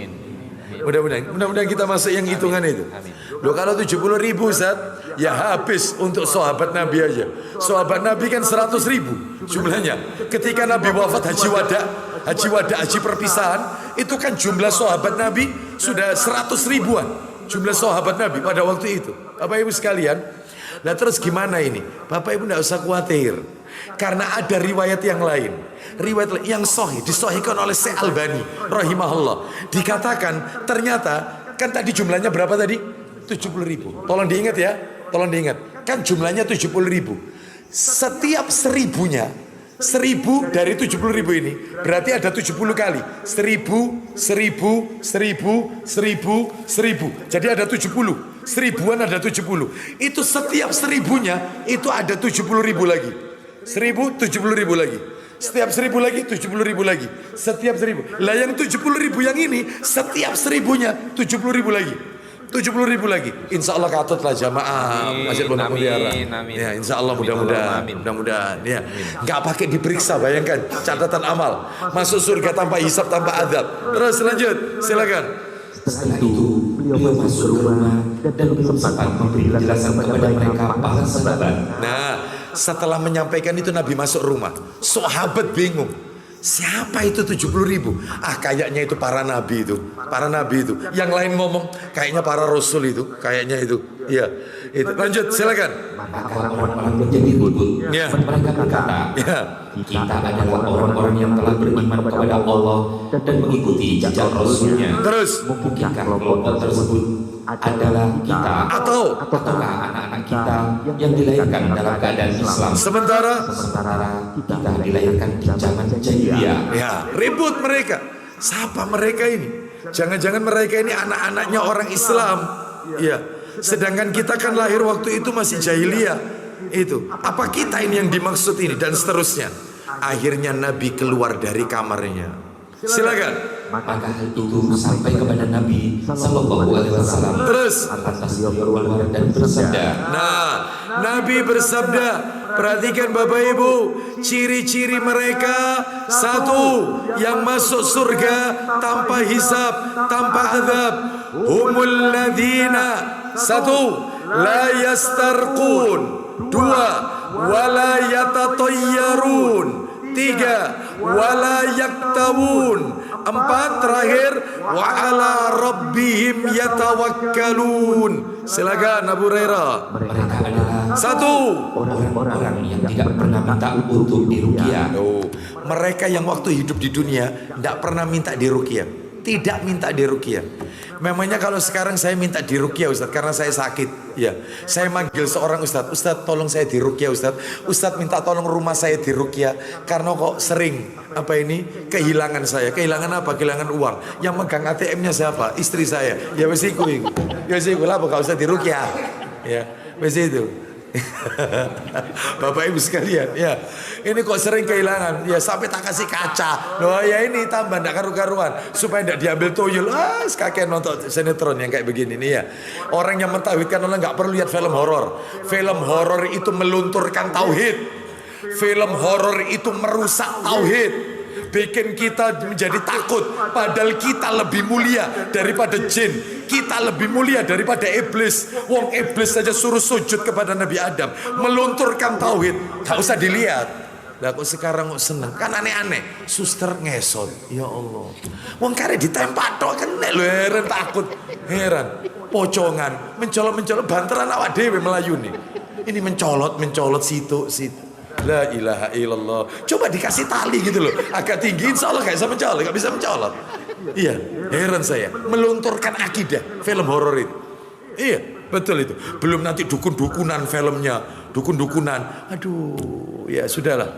Mudah-mudahan kita masuk yang hitungan itu. Loh kalau 70.000 Ustaz, ya habis untuk sahabat Nabi aja. Sahabat Nabi kan 100.000 jumlahnya. Ketika Nabi wafat haji wada, haji perpisahan, itu kan jumlah sahabat Nabi sudah 100 ribuan. Jumlah sahabat Nabi pada waktu itu. Bapak Ibu sekalian, nah terus gimana ini? Bapak Ibu tidak usah khawatir, karena ada riwayat yang lain. Riwayat yang sahih disahihkan oleh Syekh Albani rahimahullah. Dikatakan ternyata kan tadi jumlahnya berapa tadi? 70.000. Tolong diingat ya, tolong diingat. Kan jumlahnya 70.000. Setiap 1000-nya 1000 dari 70.000 ini berarti ada 70 kali. 1000, 1000, 1000, 1000, 1000. Jadi ada 70. Seribuan ada 70. Itu setiap 1000-nya itu ada 70.000 lagi. 1000, 70.000 lagi. Setiap 1000 lagi 70.000 lagi. Setiap 1000. Lah yang 70.000 yang ini setiap 1000-nya 70.000 lagi. 70.000 lagi. Insya Allah katutlah jamaah Masjid Pondok Mutiara. Ya, insya Allah mudah-mudahan. Ya, nggak pakai diperiksa, bayangkan catatan amal. Masuk surga tanpa hisab, tanpa adab. Terus lanjut, silakan. Setelah itu beliau masuk ke rumah dan belum sempat memberi penjelasan kepada mereka para sahabat. Nah, setelah menyampaikan itu Nabi masuk rumah. Sahabat bingung. Siapa itu 70.000? Ah, kayaknya itu para nabi itu. Para nabi itu. Yang lain ngomong kayaknya para rasul itu. Kayaknya itu. Iya. Itu. Lanjut, silakan. Maka orang-orang menjadi ribut. Ya. Mereka berkata, Ya. kita adalah orang-orang yang telah beriman kepada Allah dan mengikuti jejak Rasulnya. Terus. Mungkinkah kelompok tersebut adalah kita ataukah anak-anak kita yang dilahirkan dalam keadaan Islam, Sementara kita dilahirkan di zaman jahiliyah. ya, ribut mereka. Siapa mereka ini? Jangan-jangan mereka ini anak-anaknya orang Islam. Ya. Sedangkan kita kan lahir waktu itu masih jahiliyah. Itu. Apa kita ini yang dimaksud ini dan seterusnya. Akhirnya Nabi keluar dari kamarnya. Silakan. Maka hal itu sampai kepada Nabi Sallallahu Alaihi Wasallam. Terus. Lantas beliau keluar dan bersabda. Nah, Nabi bersabda, perhatikan Bapak Ibu, ciri-ciri mereka. Satu, yang masuk surga tanpa hisab, tanpa azab. Humul ladina. Satu, la yastarqun. Dua, wala yatatayyarun. Tiga, wala yaktawun. Empat, terakhir, wa ala rabbihim yatawakkalun. Silakan Abu Hurairah. Mereka adalah Satu, orang-orang yang tidak pernah minta untuk diruqyah. mereka yang waktu hidup di dunia tidak pernah minta diruqyah, tidak minta diruqyah. Memangnya kalau sekarang saya minta diruqyah Ustaz karena saya sakit, ya saya manggil seorang Ustaz, Ustaz tolong saya diruqyah Ustaz, Ustaz minta tolong rumah saya diruqyah karena kok sering kehilangan saya. Kehilangan apa? Kehilangan uang. Yang megang ATM-nya siapa? Istri saya. Ya wis iku. Ya wis iku lah kok usah diruqyah. Ya, wis itu. Bapak Ibu sekalian, ya ini kok sering kehilangan, ya sampai tak kasih kaca. Loh ya ini tambah ndak karu-karuan supaya ndak diambil tuyul. Kakek nonton sinetron yang kayak begini nih ya. Orang yang mentauhidkan Allah nggak perlu lihat film horor. Film horor itu melunturkan tauhid. Film horor itu merusak tauhid. Bikin kita menjadi takut. Padahal kita lebih mulia daripada jin. Kita lebih mulia daripada iblis. Wong iblis saja suruh sujud kepada Nabi Adam. Melunturkan tauhid. Gak usah dilihat. Lah kok sekarang kok seneng? Kan aneh-aneh. Suster ngesot. Ya Allah. Wong kare ditempat tok kena lho, heran takut. Heran. Pocongan. Mencolot-mencolot banteran awak dhewe melayu nih. Ini mencolot situ. La ilaha illallah. Coba dikasih tali gitu loh, agak tinggi insya Allah gak bisa mencolot. Iya, heran saya. Melunturkan akidah film horor itu. Iya, betul itu. Belum nanti dukun-dukunan filmnya, dukun-dukunan. Aduh, ya sudahlah.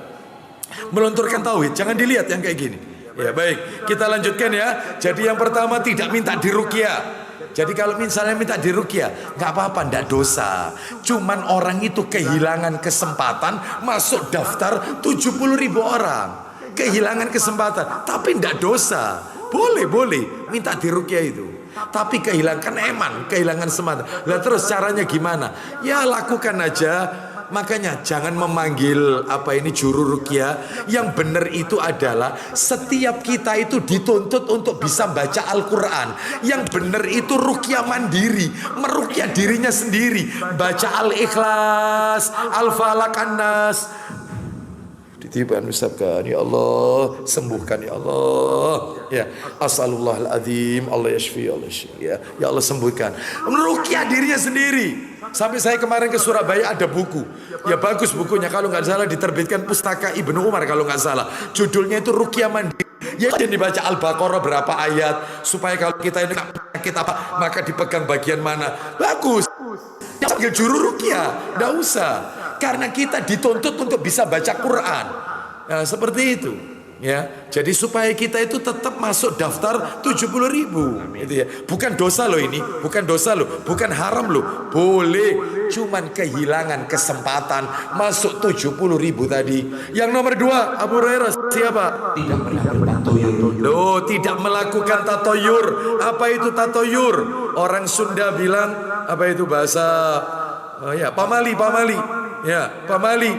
Melunturkan tauhid, jangan dilihat yang kayak gini. Ya baik, kita lanjutkan ya. Jadi yang pertama tidak minta diruqyah. Jadi kalau misalnya minta diruqyah, nggak apa-apa, ndak dosa. Cuman orang itu kehilangan kesempatan masuk daftar 70.000 orang. Kehilangan kesempatan, tapi ndak dosa. Boleh minta diruqyah itu. Tapi kehilangan eman, kehilangan semangat. Lah terus caranya gimana? Ya lakukan aja Makanya jangan memanggil juru ruqyah. Yang benar itu adalah setiap kita itu dituntut untuk bisa baca Al-Quran. Yang benar itu ruqyah mandiri, meruqyah dirinya sendiri, baca Al-Ikhlas, Al-Falaq, An-Nas. Ditiban ucapkan, ya Allah sembuhkan ya Allah, ya Asallallahu al-azim, Allah yashfi, Allah yashfi, ya Allah sembuhkan. Meruqyah dirinya sendiri. Sampai saya kemarin ke Surabaya ada buku, ya bagus bukunya, kalau nggak salah diterbitkan Pustaka Ibnu Umar kalau nggak salah. Judulnya itu ruqyah mandiri. Ya dan dibaca Al-Baqarah berapa ayat supaya kalau kita ini sakit apa maka dipegang bagian mana. Bagus. Panggil juru ruqyah, nggak usah. Karena kita dituntut untuk bisa baca Quran. Nah, seperti itu. Ya, jadi supaya kita itu tetap masuk daftar 70.000 gitu ya. Bukan dosa loh ini, bukan dosa loh, bukan haram loh. Boleh, cuman kehilangan kesempatan masuk 70.000 tadi. Yang nomor 2, Abu Hurairah siapa? Tidak pernah bertatoyur. Loh, tidak melakukan tatoyur. Apa itu tatoyur? Orang Sunda bilang apa itu bahasa pamali. Ya, pamali,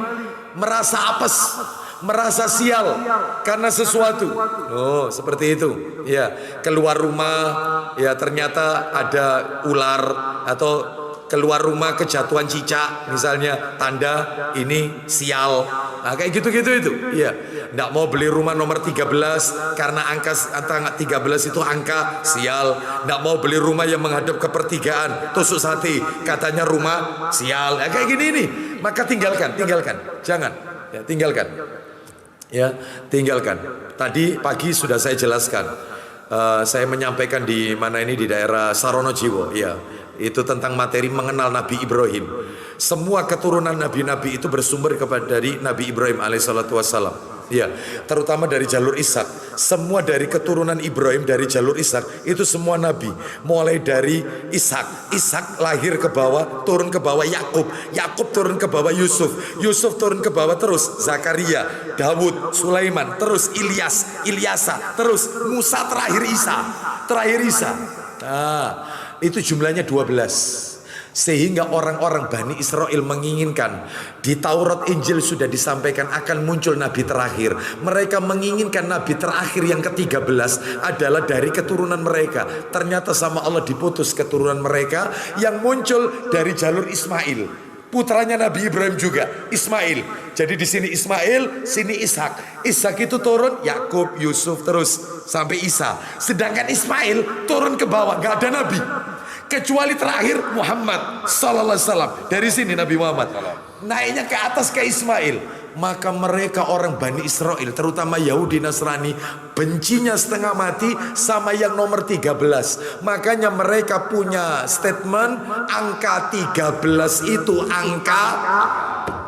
merasa apes, merasa sial karena sesuatu. Oh, seperti itu. Ya, keluar rumah, ya ternyata ada ular, atau keluar rumah kejatuhan cicak, misalnya tanda ini sial. Nah, kayak gitu-gitu itu. Iya. Nggak mau beli rumah nomor 13 karena angka 13 itu angka sial. Nggak mau beli rumah yang menghadap ke pertigaan, tusuk sate, katanya rumah sial. Nah, kayak gini nih. Maka tinggalkan. Jangan. Ya, tinggalkan. Ya, tinggalkan. Tadi pagi sudah saya jelaskan. Saya menyampaikan di mana ini, di daerah Saronojiwo, ya. Itu tentang materi mengenal Nabi Ibrahim. Semua keturunan nabi-nabi itu bersumber dari Nabi Ibrahim alaihissalatu wassalam. Ya, terutama dari jalur Ishak. Semua dari keturunan Ibrahim dari jalur Ishak itu semua nabi. Mulai dari Ishak, Ishak lahir ke bawah, turun ke bawah Yakub, Yakub turun ke bawah Yusuf, Yusuf turun ke bawah terus Zakaria, Dawud, Sulaiman, terus Ilyasa, terus Musa, terakhir Isa. Nah, itu jumlahnya 12. Sehingga orang-orang Bani Israel menginginkan, di Taurat Injil sudah disampaikan akan muncul nabi terakhir. Mereka menginginkan nabi terakhir yang ke-13 adalah dari keturunan mereka. Ternyata sama Allah diputus keturunan mereka yang muncul dari jalur Ismail. Putranya Nabi Ibrahim juga, Ismail. Jadi di sini Ismail, sini Ishak. Ishak itu turun Yakub, Yusuf, terus sampai Isa. Sedangkan Ismail turun ke bawah, gak ada nabi. Kecuali terakhir Muhammad sallallahu alaihi wasallam. Dari sini Nabi Muhammad naiknya ke atas ke Ismail. Maka mereka orang Bani Israel, terutama Yahudi Nasrani, bencinya setengah mati sama yang nomor 13. Makanya mereka punya statement, angka 13 itu angka.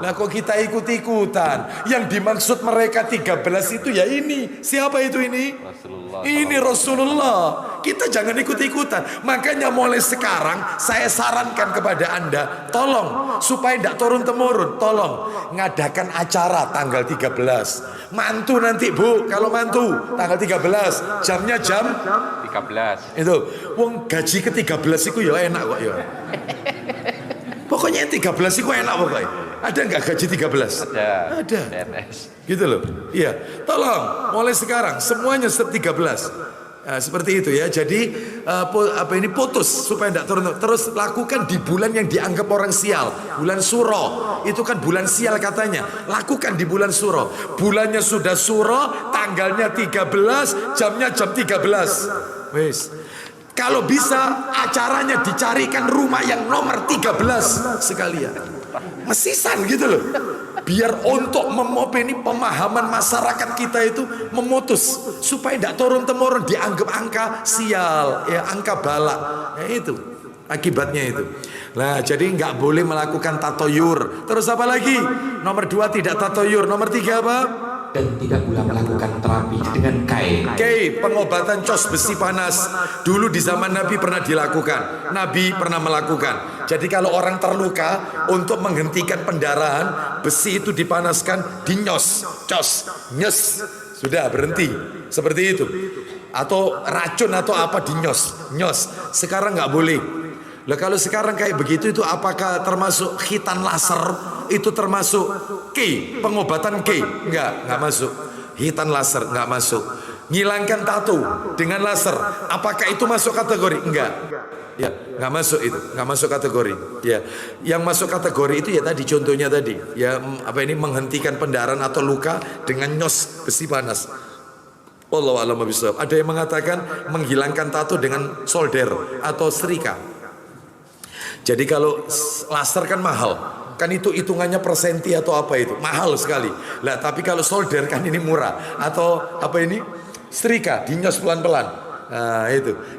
Lah kok kita ikut-ikutan? Yang dimaksud mereka 13 itu ya ini. Siapa itu ini? Rasulullah. Ini Rasulullah. Kita jangan ikut-ikutan. Makanya mulai sekarang saya sarankan kepada Anda, tolong supaya tidak turun-temurun, tolong ngadakan acara tanggal 13. Mantu nanti Bu, kalau mantu tanggal 13, jamnya jam 13. Itu wong gaji ke-13 itu ya enak kok ya. Pokoknya 13 itu enak pokoknya. Ada nggak gaji 13? Ada. Gitu loh. Iya. Tolong mulai sekarang semuanya 13. Nah, seperti itu ya. Jadi putus supaya tidak turun. Terus lakukan di bulan yang dianggap orang sial. Bulan Suro. Itu kan bulan sial katanya. Lakukan di bulan Suro. Bulannya sudah Suro, tanggalnya 13, jamnya jam 13. Wes. Kalau bisa acaranya dicarikan rumah yang nomor 13 sekalian. Mesisan gitu loh. Biar untuk memopeni pemahaman masyarakat kita itu memutus supaya tidak turun-temurun dianggap angka sial, ya angka balak. Ya itu akibatnya itu. Nah, jadi nggak boleh melakukan tatoyur. Terus apa lagi? Nomor 2 tidak tatoyur. Nomor 3 apa? Dan tidak pula melakukan terapi dengan kai. Pengobatan cos besi panas. Dulu di zaman Nabi pernah dilakukan. Nabi pernah melakukan. Jadi kalau orang terluka, untuk menghentikan pendarahan, besi itu dipanaskan, dinyos, cos, nyes, sudah berhenti. Seperti itu. Atau racun atau apa dinyos, nyos. Sekarang nggak boleh. Lah kalau sekarang kayak begitu itu apakah termasuk khitan laser? itu termasuk Ki, pengobatan Ki? Enggak masuk. Hitan laser enggak masuk. Ngilangkan tato dengan laser, apakah itu masuk kategori? Enggak. Ya, nggak masuk itu, nggak masuk kategori. Ya, yang masuk kategori itu ya tadi contohnya tadi, ya apa ini menghentikan pendarahan atau luka dengan nyos besi panas. Wallahu a'lam bishawab. Ada yang mengatakan menghilangkan tato dengan solder atau setrika. Jadi kalau laser kan mahal, kan itu hitungannya per senti atau apa itu, mahal sekali. Lah tapi kalau solder kan ini murah, atau apa ini setrika, dinyos pelan-pelan. Nah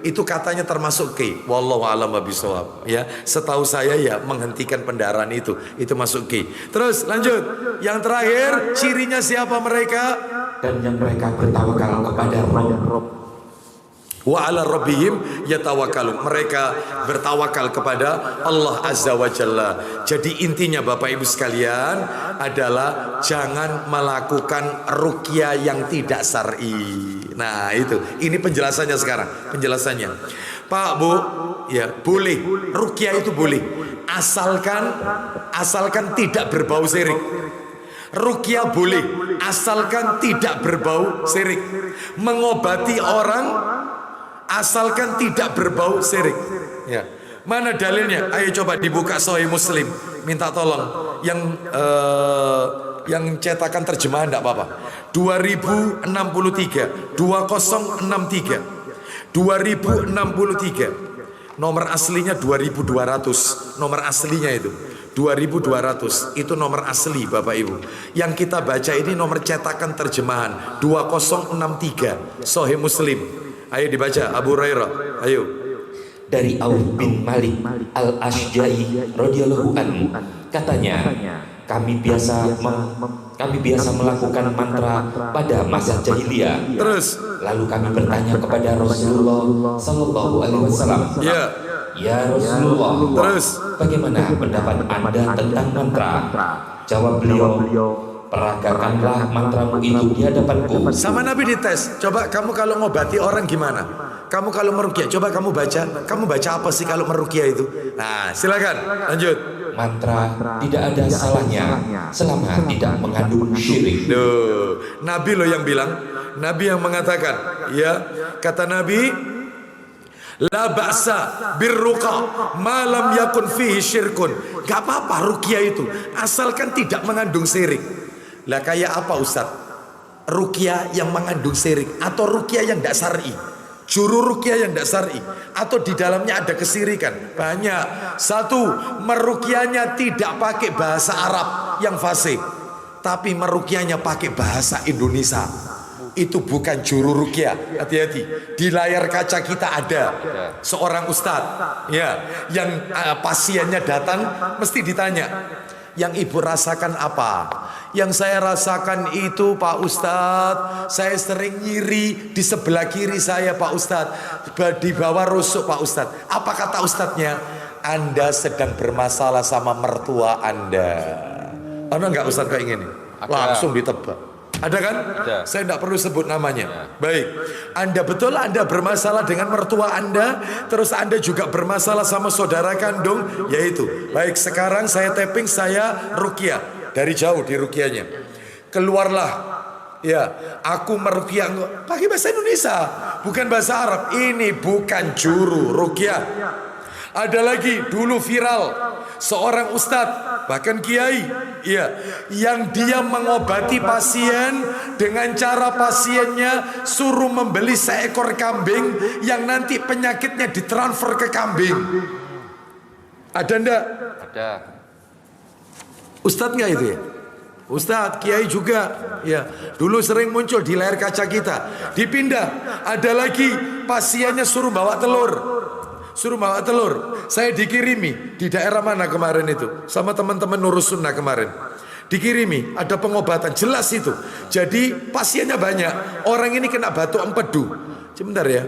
itu katanya termasuk Ki. Wallahu a'lam bishawab. Ya, setahu saya ya menghentikan pendarahan itu masuk Ki. Terus lanjut, yang terakhir cirinya siapa mereka? Dan yang mereka bertawakal kepada Rabb. Wa ala rabbihim yatawakkalun. Mereka bertawakal kepada Allah Azza wa Jalla. Jadi intinya Bapak Ibu sekalian adalah jangan melakukan ruqyah yang tidak syar'i. Nah itu, ini penjelasannya sekarang. Penjelasannya, Pak Bu, ya boleh, ruqyah itu boleh, asalkan tidak berbau syirik. Ruqyah boleh, asalkan tidak berbau syirik. Mengobati orang asalkan tidak berbau syirik. Ya. Mana dalilnya? Ayo coba dibuka Sahih Muslim. Minta tolong yang cetakan terjemahan enggak apa-apa. 2063 nomor aslinya 2200. Nomor aslinya itu 2200, itu nomor asli Bapak Ibu. Yang kita baca ini nomor cetakan terjemahan 2063 Sahih Muslim. Ayo dibaca Abu Hurairah. Ayo. Dari Auf bin Malik al-Ashja'i radhiyallahu anhu, katanya, kami biasa melakukan mantra pada masa jahiliyah. Terus lalu kami bertanya kepada Rasulullah sallallahu alaihi wasallam. Ya Rasulullah, terus bagaimana pendapat Anda tentang mantra? Jawab beliau, peragakanlah mantramu itu di hadapanku. Sama Nabi dites. Coba kamu kalau ngobati orang gimana? Kamu kalau meruqyah, coba kamu baca. Kamu baca apa sih kalau meruqyah itu? Nah, silakan lanjut. Mantra tidak ada salahnya selama tidak mengandung syirik. Duh, Nabi loh yang bilang. Nabi yang mengatakan, ya, kata Nabi, la ba'sa birruqa ma lam yakun fihi syirkun. Gak apa-apa ruqyah itu, asalkan tidak mengandung syirik. Lah kayak apa Ustaz? Ruqyah yang mengandung syirik atau ruqyah yang tidak syar'i? Juru ruqyah yang tidak syar'i atau di dalamnya ada kesirikan? Banyak. Satu, meruqyahnya tidak pakai bahasa Arab yang fasih, tapi meruqyahnya pakai bahasa Indonesia. Itu bukan juru ruqyah. Hati-hati. Di layar kaca kita ada seorang ustadz, ya, yang pasiennya datang mesti ditanya, yang ibu rasakan apa? Yang saya rasakan itu Pak Ustadz, saya sering nyiri di sebelah kiri saya Pak Ustadz, di bawah rusuk Pak Ustadz. Apa kata ustadznya? Anda sedang bermasalah sama mertua Anda. Ada nggak Ustadz kayak gini? Langsung ditebak. Ada kan? Ada. Saya tidak perlu sebut namanya. Baik. Anda betul Anda bermasalah dengan mertua Anda, terus Anda juga bermasalah sama saudara kandung, yaitu. Baik, sekarang saya tapping, saya ruqyah. Dari jauh di ruqyahnya. Keluarlah. Ya, aku meruqyah pakai bahasa Indonesia, bukan bahasa Arab. Ini bukan juru ruqyah. Ada lagi dulu viral seorang ustadz, bahkan kiai, ya, yang dia mengobati pasien dengan cara pasiennya suruh membeli seekor kambing yang nanti penyakitnya ditransfer ke kambing. Ada ndak? Ada. Ustadz nggak itu ya? Ustadz, kiai juga, ya. Dulu sering muncul di layar kaca kita. Dipindah, ada lagi pasiennya suruh bawa telur. Saya dikirimi di daerah mana kemarin itu sama teman-teman Nurus Sunnah kemarin. Dikirimi ada pengobatan jelas itu. Jadi pasiennya banyak. Orang ini kena batu empedu. Sebentar ya.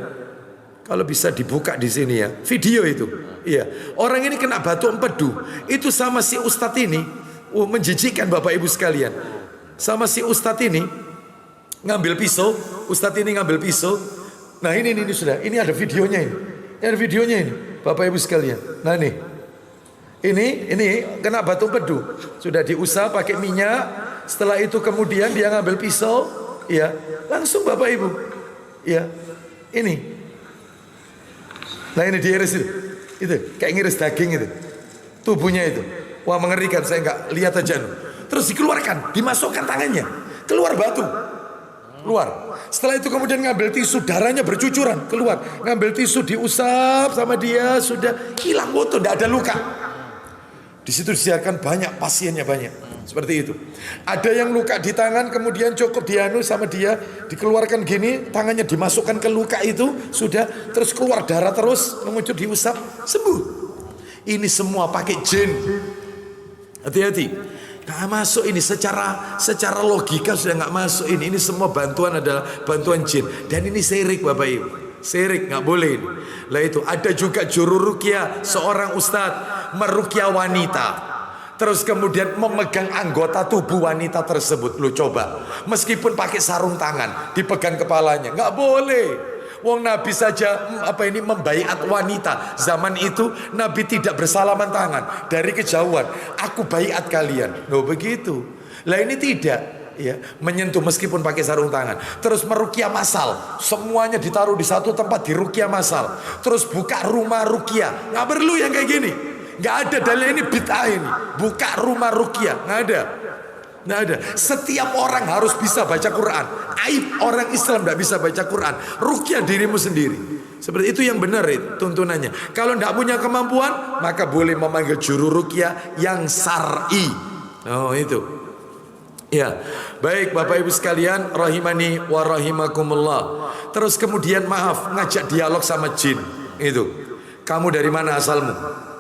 Kalau bisa dibuka di sini ya, video itu. Iya. Orang ini kena batu empedu. Itu sama si ustadz ini. Menjijikan Bapak Ibu sekalian. Sama si ustadz ini ngambil pisau. Ustadz ini ngambil pisau. Nah ini sudah. Ini ada videonya ini. Ada videonya ini Bapak Ibu sekalian. Nah nih. Ini kena batu empedu, sudah diusap pakai minyak. Setelah itu kemudian dia ngambil pisau, ya langsung Bapak Ibu, ya ini. Nah ini diiris itu kayak ngiris daging itu, tubuhnya itu. Wah mengerikan, saya nggak lihat aja. Terus dikeluarkan, dimasukkan tangannya, keluar batu, keluar. Setelah itu kemudian ngambil tisu, darahnya bercucuran keluar. Ngambil tisu diusap sama dia, sudah hilang foto, tidak ada luka. Di situ disiarkan banyak, pasiennya banyak. Seperti itu. Ada yang luka di tangan, kemudian cukup dianu sama dia, dikeluarkan gini, tangannya dimasukkan ke luka itu, sudah, terus keluar darah terus, mengucur diusap, sembuh. Ini semua pakai jin. Hati-hati. Nggak masuk ini secara logika sudah nggak masuk ini. Ini semua bantuan adalah bantuan jin. Dan ini syirik Bapak Ibu. Syirik nggak boleh ini. Lah itu ada juga juru ruqyah, seorang ustadz meruqyah wanita. Terus kemudian memegang anggota tubuh wanita tersebut. Lu coba, meskipun pakai sarung tangan, dipegang kepalanya, nggak boleh. Wong Nabi saja membaiat wanita. Zaman itu Nabi tidak bersalaman tangan dari kejauhan. Aku baiat kalian. Loh begitu. Lah ini tidak. Ya, menyentuh meskipun pakai sarung tangan. Terus meruqyah masal, semuanya ditaruh di satu tempat di ruqyah masal. Terus buka rumah ruqyah, nggak perlu yang kayak gini. Nggak ada dalil, ini bid'ah ini. Buka rumah ruqyah, nggak ada. Nggak ada. Setiap orang harus bisa baca Quran. Aib orang Islam nggak bisa baca Quran. Ruqyah dirimu sendiri. Seperti itu yang benar itu tuntunannya. Kalau nggak punya kemampuan, maka boleh memanggil juru ruqyah yang syar'i. Oh itu. Ya, baik Bapak Ibu sekalian, rahimani wa rahimakumullah. Terus kemudian maaf, ngajak dialog sama jin. Itu. Kamu dari mana asalmu?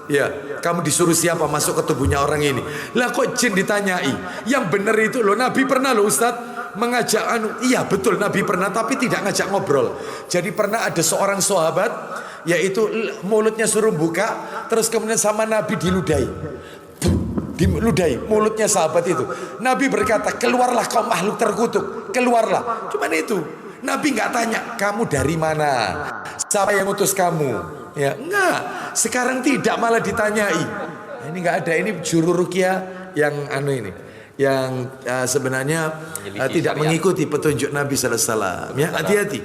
Ya, kamu disuruh siapa masuk ke tubuhnya orang ini? Lah kok jin ditanyai? Yang benar itu loh, Nabi pernah loh Ustaz mengajak iya betul Nabi pernah, tapi tidak ngajak ngobrol. Jadi pernah ada seorang sahabat, yaitu mulutnya suruh buka, terus kemudian sama Nabi diludahi. Diludahi mulutnya sahabat itu. Nabi berkata, keluarlah kau makhluk terkutuk, keluarlah. Cuman itu, Nabi nggak tanya kamu dari mana, siapa yang utus kamu, ya enggak. Sekarang tidak, malah ditanyai. Ini nggak ada, ini juru ruqyah yang yang sebenarnya tidak mengikuti petunjuk Nabi Sallallahu Alaihi Wasallam. Ya, hati-hati.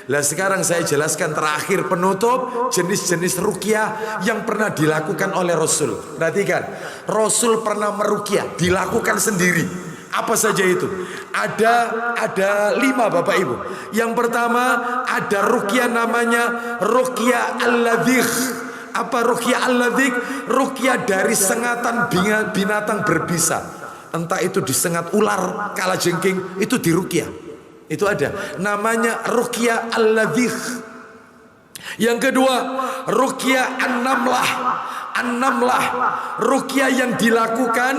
Lah sekarang saya jelaskan terakhir penutup jenis-jenis ruqyah yang pernah dilakukan oleh Rasul. Perhatikan, Rasul pernah meruqyah, dilakukan sendiri. Apa saja itu? Ada 5 Bapak Ibu. Yang pertama ada ruqyah namanya ruqyah al-ladhikh. Apa ruqyah al-ladhikh? Ruqyah dari sengatan binatang berbisa. Entah itu disengat ular, kalajengking, itu diruqyah. Itu ada. Namanya ruqyah al-ladhikh. Yang kedua, ruqyah an-namlah. An-namlah, ruqyah yang dilakukan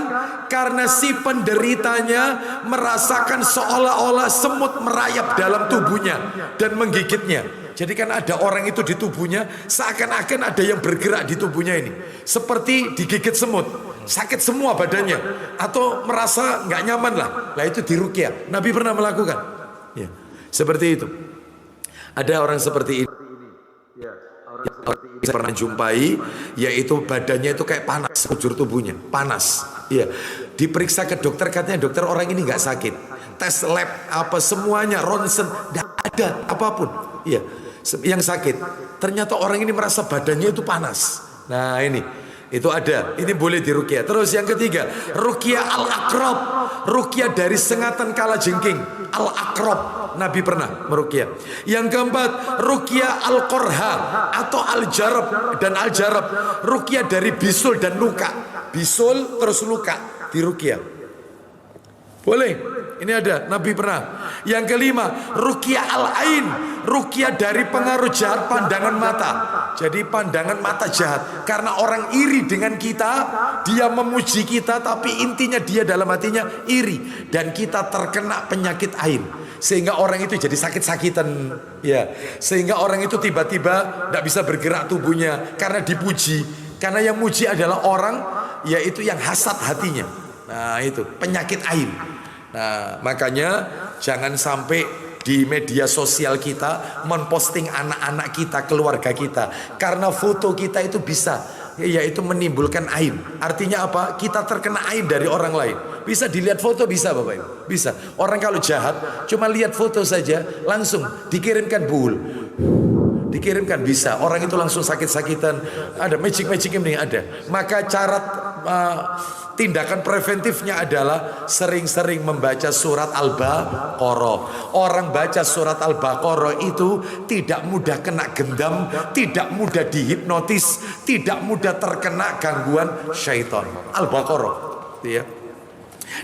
karena si penderitanya merasakan seolah-olah semut merayap dalam tubuhnya dan menggigitnya. Jadi kan ada orang itu di tubuhnya seakan-akan ada yang bergerak di tubuhnya ini, seperti digigit semut, sakit semua badannya, atau merasa nggak nyaman lah. Lah itu diruqyah. Nabi pernah melakukan. Ya, seperti itu. Ada orang seperti ini. Saya pernah jumpai, yaitu badannya itu kayak panas, ujur tubuhnya panas. Iya, diperiksa ke dokter, katanya dokter orang ini nggak sakit. Tes lab apa semuanya, ronsen, nggak ada apapun. Iya, yang sakit. Ternyata orang ini merasa badannya itu panas. Nah ini, itu ada. Ini boleh diruqyah. Terus yang ketiga, ruqyah al-aqrab, ruqyah dari sengatan kalajengking. Al-aqrab, Nabi pernah meruqyah. Yang keempat, ruqyah al-qorha atau al-jarab dan al-jarab, ruqyah dari bisul dan luka. Bisul terus luka, diruqyah. Boleh, ini ada, Nabi pernah. Yang kelima, ruqyah al-ain, ruqyah dari pengaruh jahat pandangan mata. Jadi pandangan mata jahat, karena orang iri dengan kita, dia memuji kita, tapi intinya dia dalam hatinya iri, dan kita terkena penyakit ain, sehingga orang itu jadi sakit-sakitan, ya. Sehingga orang itu tiba-tiba tidak bisa bergerak tubuhnya karena dipuji, karena yang muji adalah orang, yaitu yang hasad hatinya. Nah itu penyakit ain. Nah makanya jangan sampai di media sosial kita memposting anak-anak kita, keluarga kita, karena foto kita itu bisa yaitu menimbulkan aib. Artinya apa? Kita terkena aib dari orang lain. Bisa dilihat foto, bisa Bapak Ibu, bisa. Orang kalau jahat cuma lihat foto saja langsung dikirimkan buhul, dikirimkan, bisa. Orang itu langsung sakit-sakitan. Ada magic ini ada. Maka cara tindakan preventifnya adalah sering-sering membaca surat Al-Baqarah. Orang baca surat Al-Baqarah itu tidak mudah kena gendam, tidak mudah dihipnotis, tidak mudah terkena gangguan syaitan. Al-Baqarah, ya.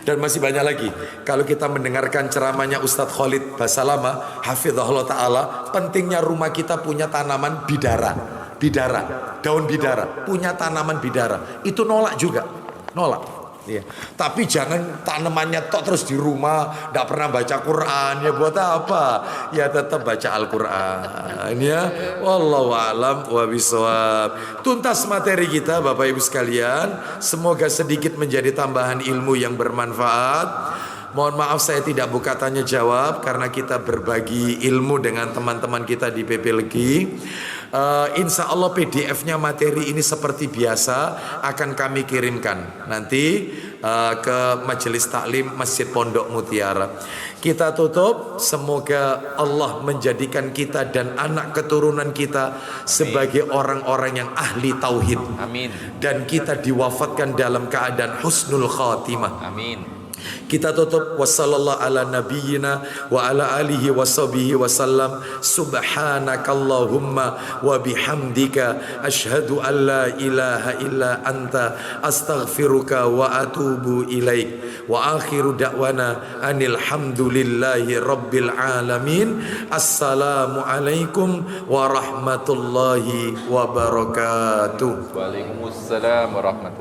Dan masih banyak lagi. Kalau kita mendengarkan ceramahnya Ustadz Khalid Basalamah hafizahullah ta'ala, pentingnya rumah kita punya tanaman bidara, daun bidara, punya tanaman bidara. Itu nolak juga, nolak. Ya. Tapi jangan tanamannya tok terus di rumah, tidak pernah baca Quran, ya buat apa? Ya tetap baca Al-Quran, ya. Wallahu a'lam wa bishawab. Tuntas materi kita Bapak Ibu sekalian, semoga sedikit menjadi tambahan ilmu yang bermanfaat. Mohon maaf saya tidak buka tanya jawab karena kita berbagi ilmu dengan teman-teman kita di PP Legi. Insya Allah PDF-nya materi ini seperti biasa akan kami kirimkan nanti ke Majelis Taklim Masjid Pondok Mutiara. Kita tutup, semoga Allah menjadikan kita dan anak keturunan kita sebagai orang-orang yang ahli tauhid. Amin. Dan kita diwafatkan dalam keadaan husnul khatimah. Amin. Kita tutup wassallallahu ala nabiyyina wa ala alihi washabihi wasallam. Subhanakallahumma wa bihamdika asyhadu an la ilaha illa anta astaghfiruka wa atubu ilaik. Wa akhiru da'wana anil hamdulillahi rabbil alamin. Assalamu alaikum warahmatullahi wabarakatuh. Waalaikumsalam warahmatullahi